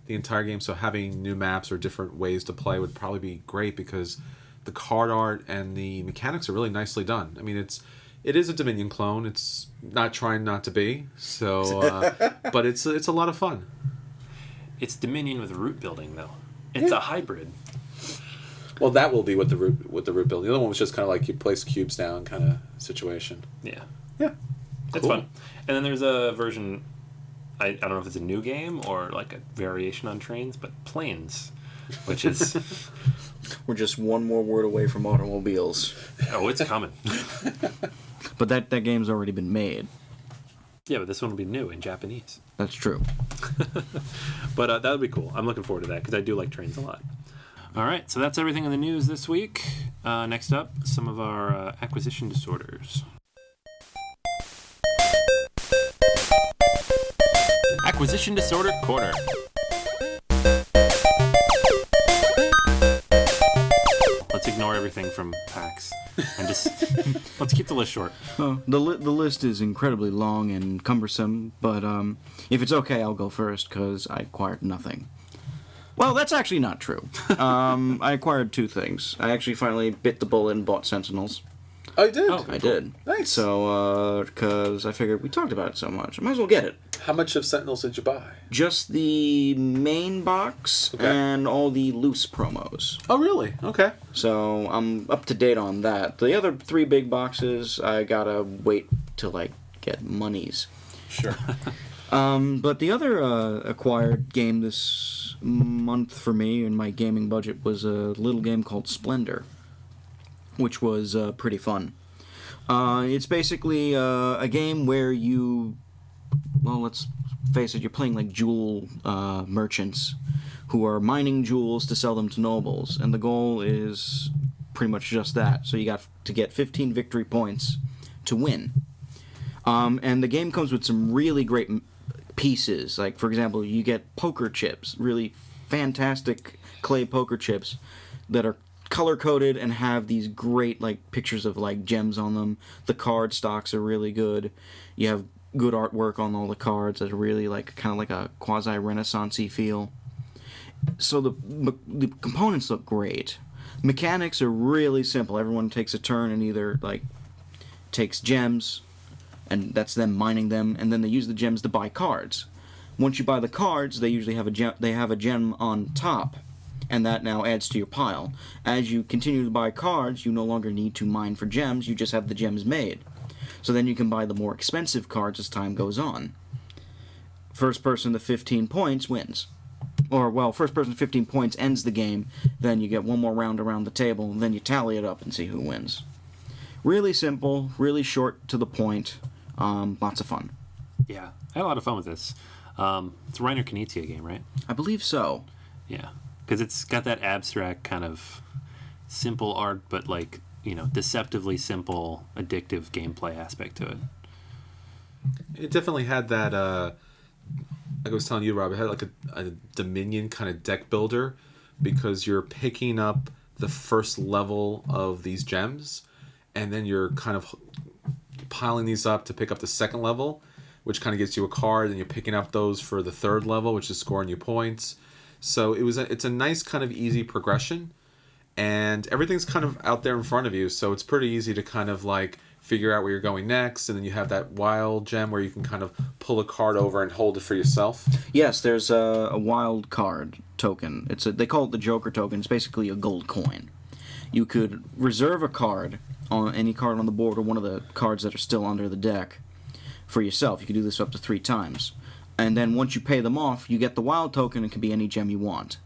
the entire game. So having new maps or different ways to play would probably be great, because the card art and the mechanics are really nicely done. I mean, it is a Dominion clone. It's not trying not to be. So, but it's a lot of fun. It's Dominion with root building, though. It's a hybrid. Well, that will be with the root building. The other one was just kind of like you place cubes down kind of situation. Yeah. Yeah. It's Cool. fun. And then there's a version, I don't know if it's a new game or like a variation on Trains, but Planes, which is... We're just one more word away from automobiles. Oh, it's coming. But that game's already been made. Yeah, but this one will be new in Japanese. That's true. But that would be cool. I'm looking forward to that because I do like Trains a lot. All right, so that's everything in the news this week. Next up, some of our acquisition disorders. Acquisition Disorder Corner. Let's ignore everything from PAX and just let's keep the list short. Oh, the list is incredibly long and cumbersome, but if it's okay, I'll go first because I acquired nothing. Well, that's actually not true. I acquired two things. I actually finally bit the bullet and bought Sentinels. Oh, you did? Oh, I did. Nice. So, because I figured we talked about it so much, I might as well get it. How much of Sentinels did you buy? Just the main box and all the loose promos. Oh, really? Okay. So I'm up to date on that. The other three big boxes, I gotta wait till I get monies. Sure. But the other acquired game this month for me in my gaming budget was a little game called Splendor, which was pretty fun. It's basically a game where let's face it, you're playing like jewel merchants who are mining jewels to sell them to nobles, and the goal is pretty much just that. So you got to get 15 victory points to win. And the game comes with some really great pieces. Like, for example, you get poker chips, really fantastic clay poker chips that are color-coded and have these great, like, pictures of, like, gems on them. The card stocks are really good. You have good artwork on all the cards that are really, like, kind of like a quasi-Renaissance-y feel. So the components look great. Mechanics are really simple. Everyone takes a turn and either, like, takes gems, and that's them mining them, and then they use the gems to buy cards. Once you buy the cards, they usually have a gem on top, and that now adds to your pile. As you continue to buy cards, you no longer need to mine for gems, you just have the gems made. So then you can buy the more expensive cards as time goes on. First person to 15 points wins. Or, well, first person to 15 points ends the game, then you get one more round around the table, and then you tally it up and see who wins. Really simple, really short to the point, lots of fun. Yeah, I had a lot of fun with this. It's a Reiner Knizia game, right? I believe so. Yeah, because it's got that abstract kind of simple art, but like, you know, deceptively simple, addictive gameplay aspect to it. It definitely had that, like I was telling you, Rob, it had like a Dominion kind of deck builder, because you're picking up the first level of these gems, and then you're kind of piling these up to pick up the second level, which kind of gets you a card, and you're picking up those for the third level, which is scoring you points. So it's a nice kind of easy progression, and everything's kind of out there in front of you, so it's pretty easy to kind of like figure out where you're going next, and then you have that wild gem where you can kind of pull a card over and hold it for yourself. Yes, there's a wild card token. They call it the Joker token. It's basically a gold coin. You could reserve a card, on any card on the board or one of the cards that are still under the deck, for yourself. You can do this up to 3 times. And then once you pay them off, you get the wild token. It can be any gem you want.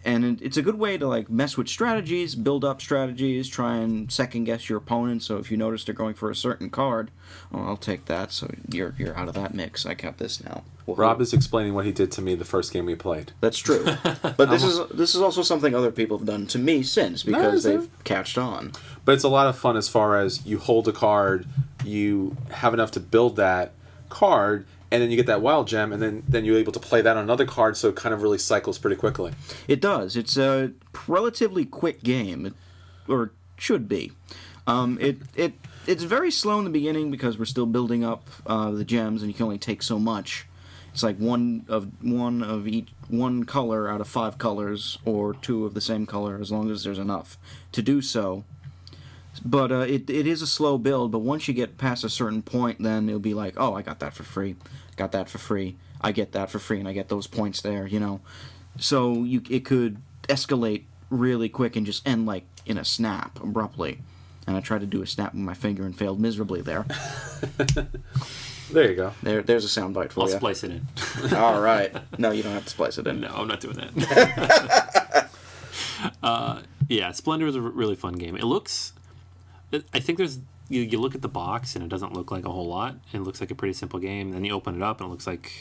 And it's a good way to like mess with strategies, build up strategies, try and second guess your opponent. So if you notice they're going for a certain card, I'll take that. So you're out of that mix. I kept this now. Rob is explaining what he did to me the first game we played. That's true. But this is also something other people have done to me since, because they've catched on. But it's a lot of fun as far as you hold a card, you have enough to build that card, and then you get that wild gem, and then you're able to play that on another card, so it kind of really cycles pretty quickly. It does. It's a relatively quick game, or should be. It's very slow in the beginning because we're still building up the gems, and you can only take so much. It's like one color out of 5 colors, or 2 of the same color, as long as there's enough to do so. But it is a slow build, but once you get past a certain point, then it'll be like, oh, I got that for free, got that for free, I get that for free, and I get those points there, you know. So it could escalate really quick and just end like in a snap, abruptly. And I tried to do a snap with my finger and failed miserably there. There you go. There's a soundbite for you. I'll splice it in. All right. No, you don't have to splice it in. No, I'm not doing that. Yeah, Splendor is a really fun game. It looks... I think there's... You look at the box, and it doesn't look like a whole lot. It looks like a pretty simple game. Then you open it up, and it looks like...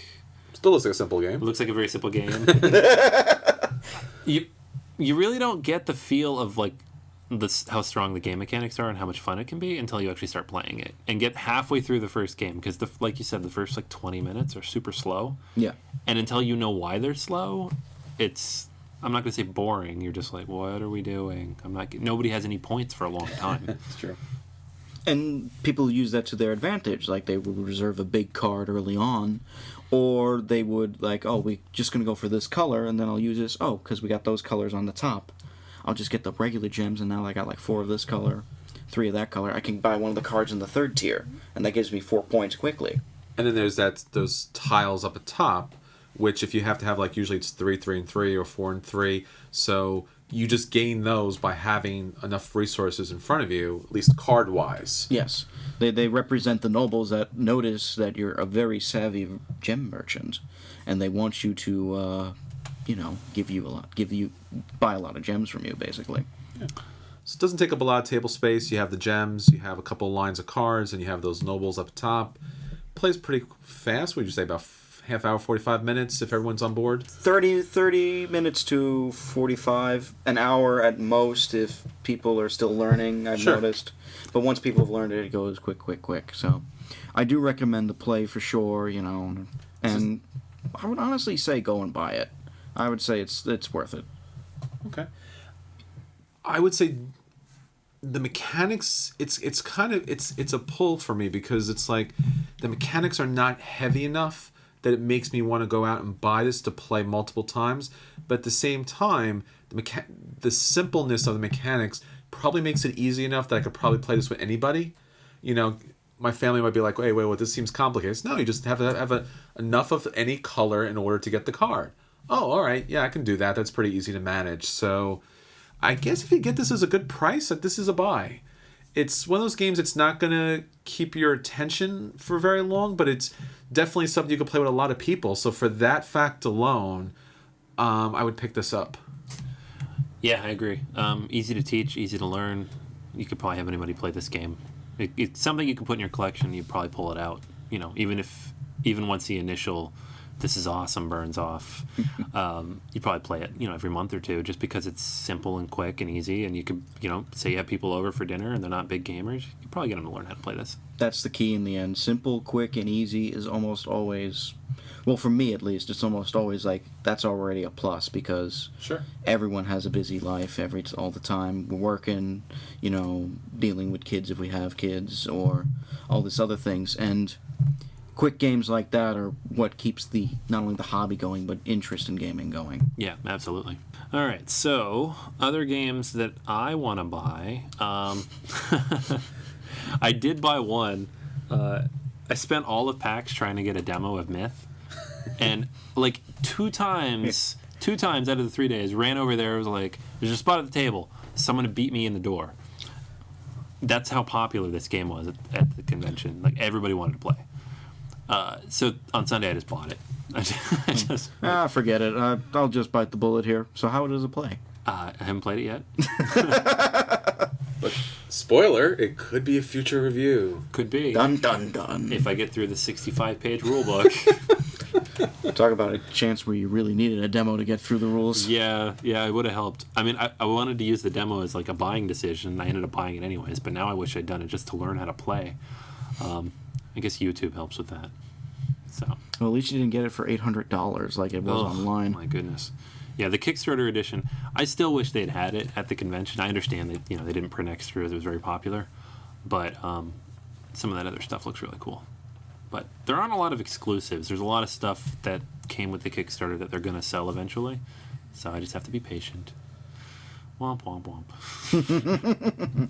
Still looks like a simple game. It looks like a very simple game. You really don't get the feel of, like, how strong the game mechanics are and how much fun it can be until you actually start playing it and get halfway through the first game, because like you said, the first like 20 minutes are super slow. Yeah. And until you know why they're slow, it's, I'm not going to say boring, you're just like, what are we doing? Nobody has any points for a long time. It's true. And people use that to their advantage, like they would reserve a big card early on, or they would like, oh, we're just going to go for this color, and then I'll use this, because we got those colors on the top. I'll just get the regular gems, and now I got like 4 of this color, 3 of that color. I can buy one of the cards in the 3rd tier, and that gives me 4 points quickly. And then there's those tiles up at top, which if you have to have, like, usually it's 3, 3, and 3, or 4 and 3. So you just gain those by having enough resources in front of you, at least card wise. Yes, they represent the nobles that notice that you're a very savvy gem merchant, and they want you to, buy a lot of gems from you, basically. Yeah. So it doesn't take up a lot of table space. You have the gems, you have a couple of lines of cards, and you have those nobles up top. Plays pretty fast. What would you say, about half hour, 45 minutes if everyone's on board? 30 minutes to 45, an hour at most if people are still learning, I've noticed. But once people have learned it, it goes quick. So I do recommend the play for sure, and I would honestly say go and buy it. I would say it's worth it. Okay. I would say the mechanics, it's a pull for me because it's like the mechanics are not heavy enough that it makes me want to go out and buy this to play multiple times. But at the same time, the simpleness of the mechanics probably makes it easy enough that I could probably play this with anybody. My family might be like, wait, this seems complicated. No, you just have to have enough of any color in order to get the card. Oh, all right. Yeah, I can do that. That's pretty easy to manage. So I guess if you get this as a good price, this is a buy. It's one of those games, it's not going to keep your attention for very long, but it's definitely something you can play with a lot of people. So for that fact alone, I would pick this up. Yeah, I agree. Easy to teach, easy to learn. You could probably have anybody play this game. It's something you can put in your collection. You'd probably pull it out. Even once the initial "this is awesome" burns off, you probably play it every month or two, just because it's simple and quick and easy. And you could say you have people over for dinner and they're not big gamers, you probably get them to learn how to play this. That's the key in the end. Simple, quick, and easy is almost always, well, for me at least, it's almost always like that's already a plus because everyone has a busy life all the time. We're working, dealing with kids if we have kids, or all these other things. And quick games like that are what keeps not only the hobby going, but interest in gaming going. Yeah, absolutely. All right, so other games that I want to buy. I did buy one. I spent all of PAX trying to get a demo of Myth, and like two times out of the 3 days, ran over there. Was like, "There's a spot at the table. Someone beat me in the door." That's how popular this game was at the convention. Like everybody wanted to play. So on Sunday I just bought it. Forget it. I'll just bite the bullet here. So how does it play? I haven't played it yet. But spoiler, it could be a future review. Could be. Dun dun dun. If I get through the 65-page rule book. Talk about a chance where you really needed a demo to get through the rules. Yeah, it would have helped. I mean, I wanted to use the demo as like a buying decision. I ended up buying it anyways, but now I wish I'd done it just to learn how to play. I guess YouTube helps with that. So. Well, at least you didn't get it for $800 like it was online. My goodness. Yeah, the Kickstarter edition. I still wish they'd had it at the convention. I understand that they didn't print extra as it was very popular, but some of that other stuff looks really cool. But there aren't a lot of exclusives. There's a lot of stuff that came with the Kickstarter that they're going to sell eventually, so I just have to be patient. Womp womp womp.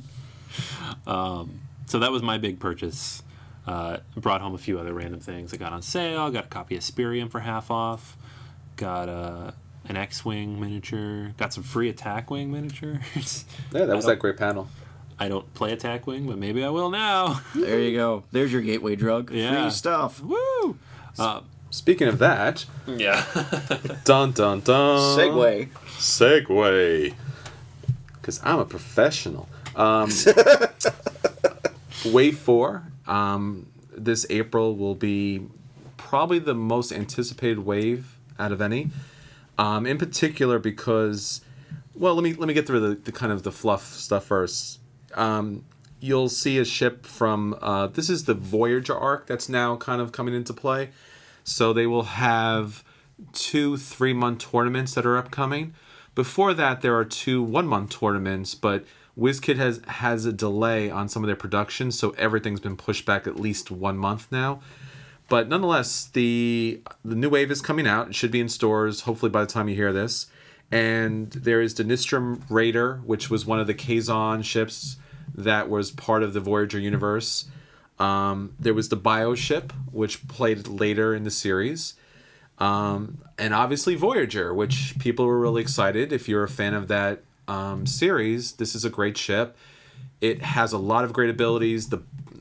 So that was my big purchase. Brought home a few other random things. I got on sale. Got a copy of Spirium for half off. Got an X-Wing miniature. Got some free Attack Wing miniatures. Yeah, that was that great panel. I don't play Attack Wing, but maybe I will now. There you go. There's your gateway drug. Yeah. Free stuff. Woo! Speaking of that, yeah. dun dun dun. Segue. Because I'm a professional. Wave 4. This April will be probably the most anticipated wave out of any. In particular because, well, let me get through the kind of the fluff stuff first. You'll see a ship from this is the Voyager arc that's now kind of coming into play. So they will have 2 3-month tournaments that are upcoming. Before that, there are 2 1-month tournaments, but WizKid has a delay on some of their production, so everything's been pushed back at least 1 month now. But nonetheless, the new wave is coming out. It should be in stores, hopefully by the time you hear this. And there is the Nistrum Raider, which was one of the Kazon ships that was part of the Voyager universe. There was the Bio ship, which played later in the series. And obviously Voyager, which people were really excited. If you're a fan of that series, this is a great ship. It has a lot of great abilities.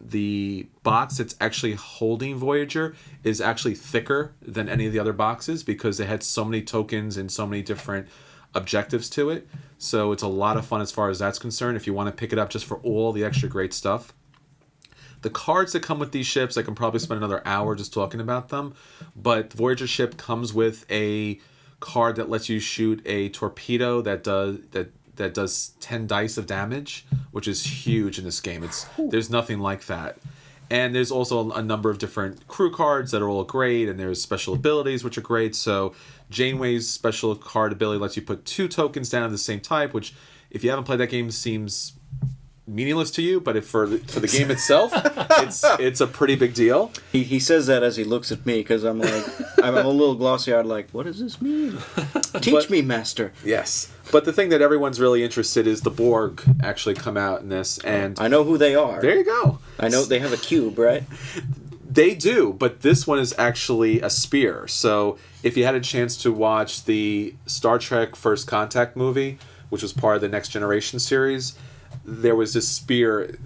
The box that's actually holding Voyager is actually thicker than any of the other boxes because it had so many tokens and so many different objectives to it. So it's a lot of fun as far as that's concerned if you want to pick it up just for all the extra great stuff. The cards that come with these ships, I can probably spend another hour just talking about them. But the Voyager ship comes with a card that lets you shoot a torpedo that does 10 dice of damage, which is huge in this game. There's nothing like that. And there's also a number of different crew cards that are all great, and there's special abilities which are great. So Janeway's special card ability lets you put 2 tokens down of the same type, which if you haven't played that game seems meaningless to you, but for the game itself, it's a pretty big deal. He says that as he looks at me because I'm like I'm a little glossy-eyed. Like, what does this mean? Teach me, master. Yes, but the thing that everyone's really interested is the Borg actually come out in this, and I know who they are. There you go. I know they have a cube, right? They do, but this one is actually a spear. So if you had a chance to watch the Star Trek First Contact movie, which was part of the Next Generation series, there was this spear,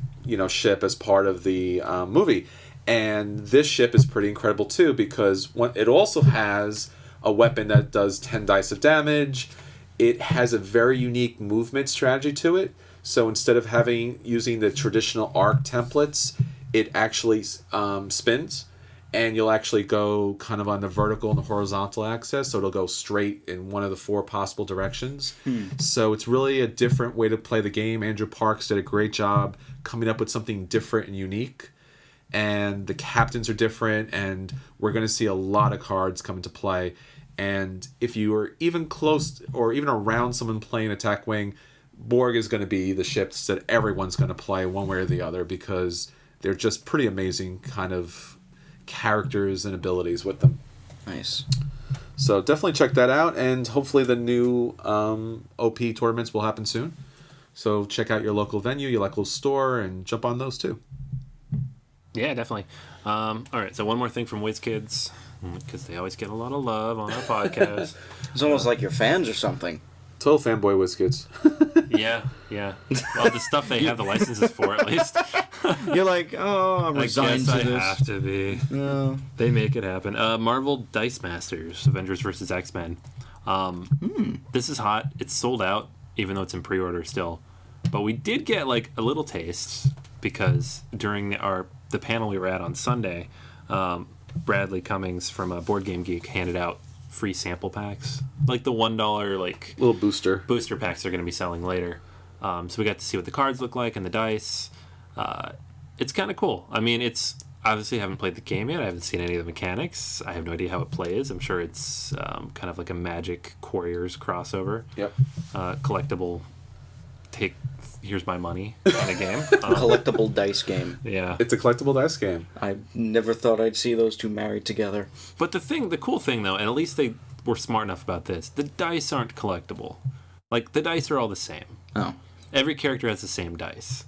ship as part of the movie. And this ship is pretty incredible too because it also has a weapon that does 10 dice of damage. It has a very unique movement strategy to it. So instead of using the traditional arc templates, it actually spins, and you'll actually go kind of on the vertical and the horizontal axis, so it'll go straight in one of the 4 possible directions. So it's really a different way to play the game. Andrew Parks did a great job coming up with something different and unique, and the captains are different, and we're going to see a lot of cards come into play. And if you are even close or even around someone playing Attack Wing, Borg is going to be the ships that everyone's going to play one way or the other because they're just pretty amazing kind of characters and abilities with them. Nice. So definitely check that out, and hopefully the new OP tournaments will happen soon. So check out your local venue, your local store, and jump on those too. Yeah, definitely. All right, so one more thing from WizKids, because they always get a lot of love on our podcast. It's almost like you're fans or something. Total fanboy WizKids. Yeah. Well, the stuff they have the licenses for, at least. You're like, oh, I'm resigned to I this. have to be. Yeah. They make it happen. Marvel Dice Masters, Avengers vs. X-Men. This is hot. It's sold out, even though it's in pre-order still. But we did get like a little taste because during the panel we were at on Sunday, Bradley Cummings from Board Game Geek handed out free sample packs, like the $1 like little booster packs they're going to be selling later. So we got to see what the cards look like and the dice. It's kind of cool. I mean, it's obviously I haven't played the game yet. I haven't seen any of the mechanics. I have no idea how it plays. I'm sure it's kind of like a Magic Warriors crossover. Yep. Collectible. Here's my money kind of game. Collectible dice game. Yeah. It's a collectible dice game. I never thought I'd see those two married together. But the cool thing though, and at least they were smart enough about this, the dice aren't collectible. Like the dice are all the same. Oh. Every character has the same dice.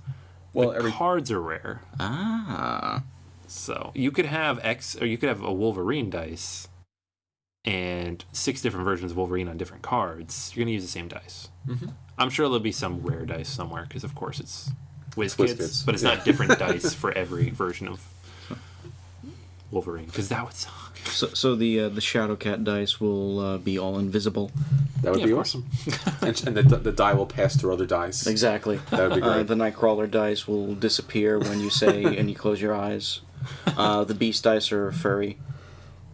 Well, the cards are rare. Ah. So you could have a Wolverine dice and 6 different versions of Wolverine on different cards. You're gonna use the same dice. Mm-hmm. I'm sure there'll be some rare dice somewhere because of course it's WizKids, but it's not different dice for every version of Wolverine because that would suck. So the Shadowcat dice will be all invisible. That would be awesome. and the die will pass through other dice. Exactly. That would be great. The Nightcrawler dice will disappear when you say and you close your eyes. The Beast dice are furry.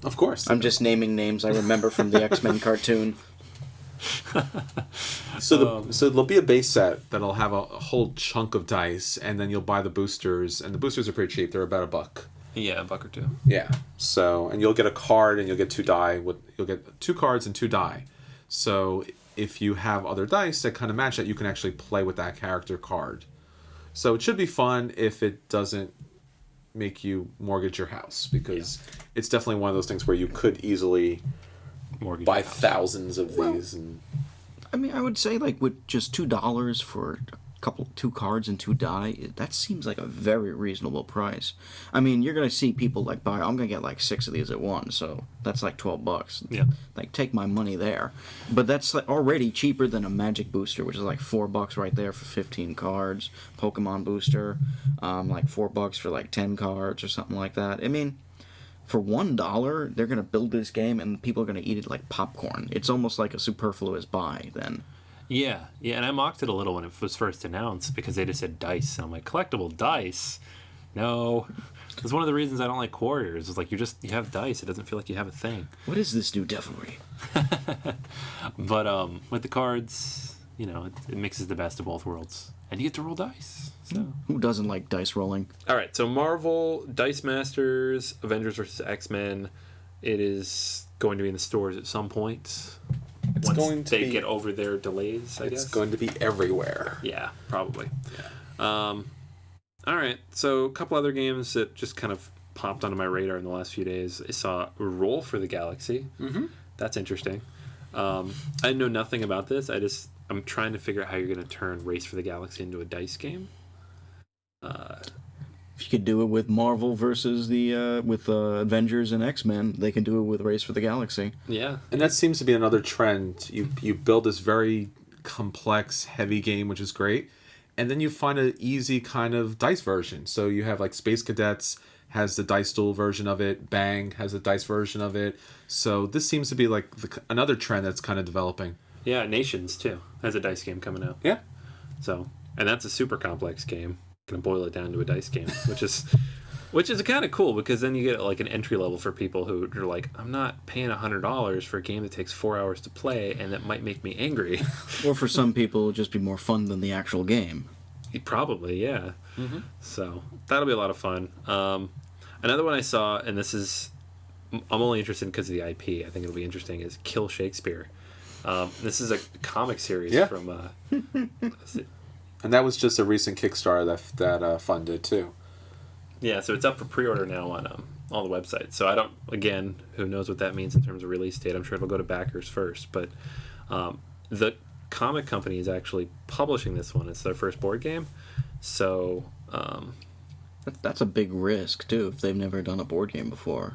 Of course. I'm just naming names I remember from the X-Men cartoon. So there'll be a base set that'll have a whole chunk of dice, and then you'll buy the boosters, and the boosters are pretty cheap. They're about $1. Yeah, $1 or $2. Yeah. So, and you'll get a card, and you'll get 2 die. You'll get 2 cards and 2 die. So if you have other dice that kind of match that, you can actually play with that character card. So it should be fun if it doesn't make you mortgage your house, because it's definitely one of those things where you could easily buy thousands of these. And I mean, I would say like with just $2 for two cards and 2 die. That seems like a very reasonable price. I mean, you're gonna see people like buy. I'm gonna get like 6 of these at once, so that's like $12. Yeah. Like, take my money there. But that's like already cheaper than a Magic booster, which is like $4 right there for 15 cards. Pokemon booster, like $4 for like 10 cards or something like that. I mean, for $1, they're gonna build this game and people are gonna eat it like popcorn. It's almost like a superfluous buy then. Yeah, and I mocked it a little when it was first announced because they just said dice, and I'm like, collectible dice? No. It's one of the reasons I don't like Quarters. It's like you have dice. It doesn't feel like you have a thing. What is this new devilry? But with the cards, it mixes the best of both worlds, and you get to roll dice. So Who doesn't like dice rolling? all right, so Marvel Dice Masters Avengers vs. X-Men, it is going to be in the stores at some point. It's Once going to they be, get over their delays, I guess. It's going to be everywhere. Yeah, probably. Yeah. All right, so a couple other games that just kind of popped onto my radar in the last few days. I saw Roll for the Galaxy. Mm-hmm. That's interesting. I know nothing about this. I'm trying to figure out how you're going to turn Race for the Galaxy into a dice game. If you could do it with Marvel versus with Avengers and X-Men, they can do it with Race for the Galaxy. Yeah. And that seems to be another trend. You build this very complex, heavy game, which is great, and then you find an easy kind of dice version. So you have like Space Cadets has the dice duel version of it. Bang has a dice version of it. So this seems to be like another trend that's kind of developing. Yeah, Nations, too, has a dice game coming out. Yeah. So, and that's a super complex game. Going to boil it down to a dice game, which is kind of cool because then you get like an entry level for people who are like, I'm not paying $100 for a game that takes 4 hours to play and that might make me angry. Or for some people, it'll just be more fun than the actual game. Probably, yeah. Mm-hmm. So that'll be a lot of fun. Another one I saw, and I'm only interested because of the IP. I think it'll be interesting. Is Kill Shakespeare. This is a comic series from. And that was just a recent Kickstarter that funded too. Yeah, so it's up for pre-order now on all the websites. So I don't, again, who knows what that means in terms of release date. I'm sure it'll go to backers first. But the comic company is actually publishing this one. It's their first board game. So... that's a big risk, too, if they've never done a board game before.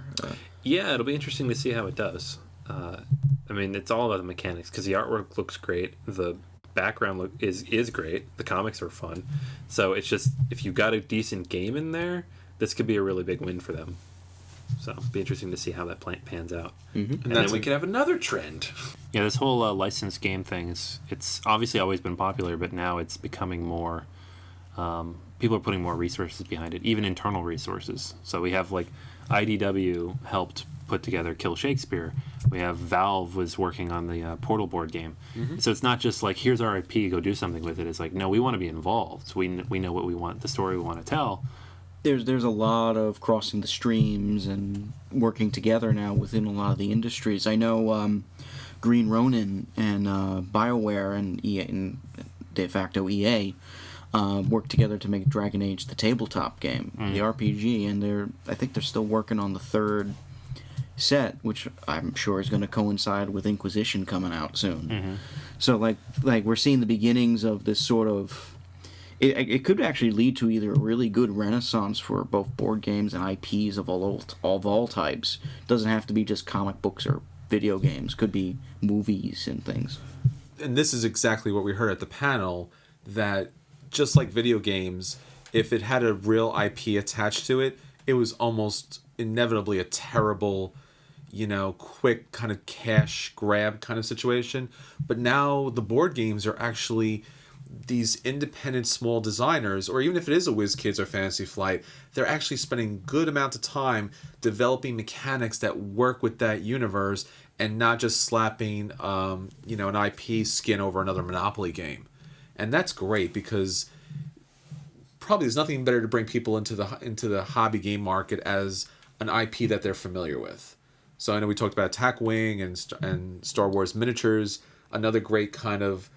Yeah, it'll be interesting to see how it does. I mean, it's all about the mechanics, because the artwork looks great. The background is great. The comics are fun. So it's just, if you got a decent game in there, this could be a really big win for them. So it'll be interesting to see how that pans out. Mm-hmm. And then we could have another trend. Yeah, this whole licensed game thing it's obviously always been popular, but now it's becoming more... people are putting more resources behind it, even internal resources. So we have like IDW helped put together Kill Shakespeare. We have Valve was working on the Portal board game. Mm-hmm. So it's not just like, here's our IP, go do something with it. It's like, no, we want to be involved. We know what we want, the story we want to tell. There's a lot of crossing the streams and working together now within a lot of the industries. I know Green Ronin and BioWare and EA, and de facto EA worked together to make Dragon Age the tabletop game, the RPG, and I think they're still working on the third set, which I'm sure is going to coincide with Inquisition coming out soon. Mm-hmm. So like we're seeing the beginnings of this sort of... It could actually lead to either a really good renaissance for both board games and IPs of all types. It doesn't have to be just comic books or video games. It could be movies and things. And this is exactly what we heard at the panel, that just like video games, if it had a real IP attached to it, it was almost inevitably a terrible, quick kind of cash grab kind of situation. But now the board games are actually these independent small designers, or even if it is a WizKids or Fantasy Flight, they're actually spending good amount of time developing mechanics that work with that universe and not just slapping an IP skin over another Monopoly game. And that's great, because probably there's nothing better to bring people into the hobby game market as an IP that they're familiar with. So I know we talked about Attack Wing and Star Wars Miniatures, another great kind of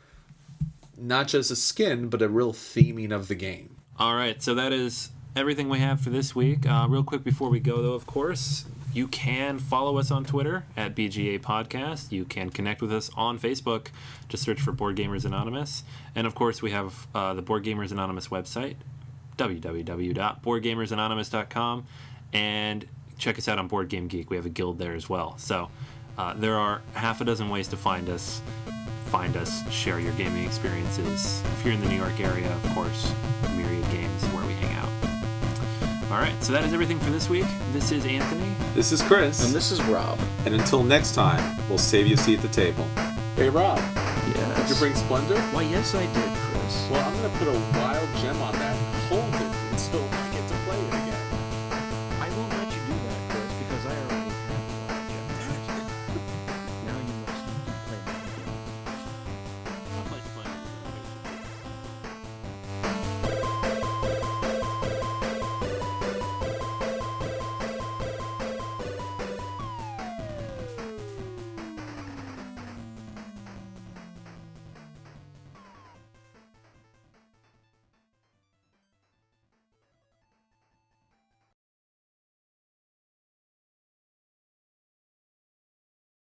not just a skin, but a real theming of the game. All right, so that is everything we have for this week. Real quick before we go, though, of course, you can follow us on Twitter at BGA Podcast. You can connect with us on Facebook. Just search for Board Gamers Anonymous. And of course, we have the Board Gamers Anonymous website, www.boardgamersanonymous.com. And check us out on Board Game Geek. We have a guild there as well. So there are half a dozen ways to find us. Share your gaming experiences. If you're in the New York area, of course, Myriad Games is where we hang out. All right, so that is everything for this week. This is Anthony. This is Chris. And this is Rob. And until next time, we'll save you a seat at the table. Hey, Rob. Yes. Did you bring Splendor? Why, yes, I did, Chris. Well, I'm going to put a wild gem on that. Hold it until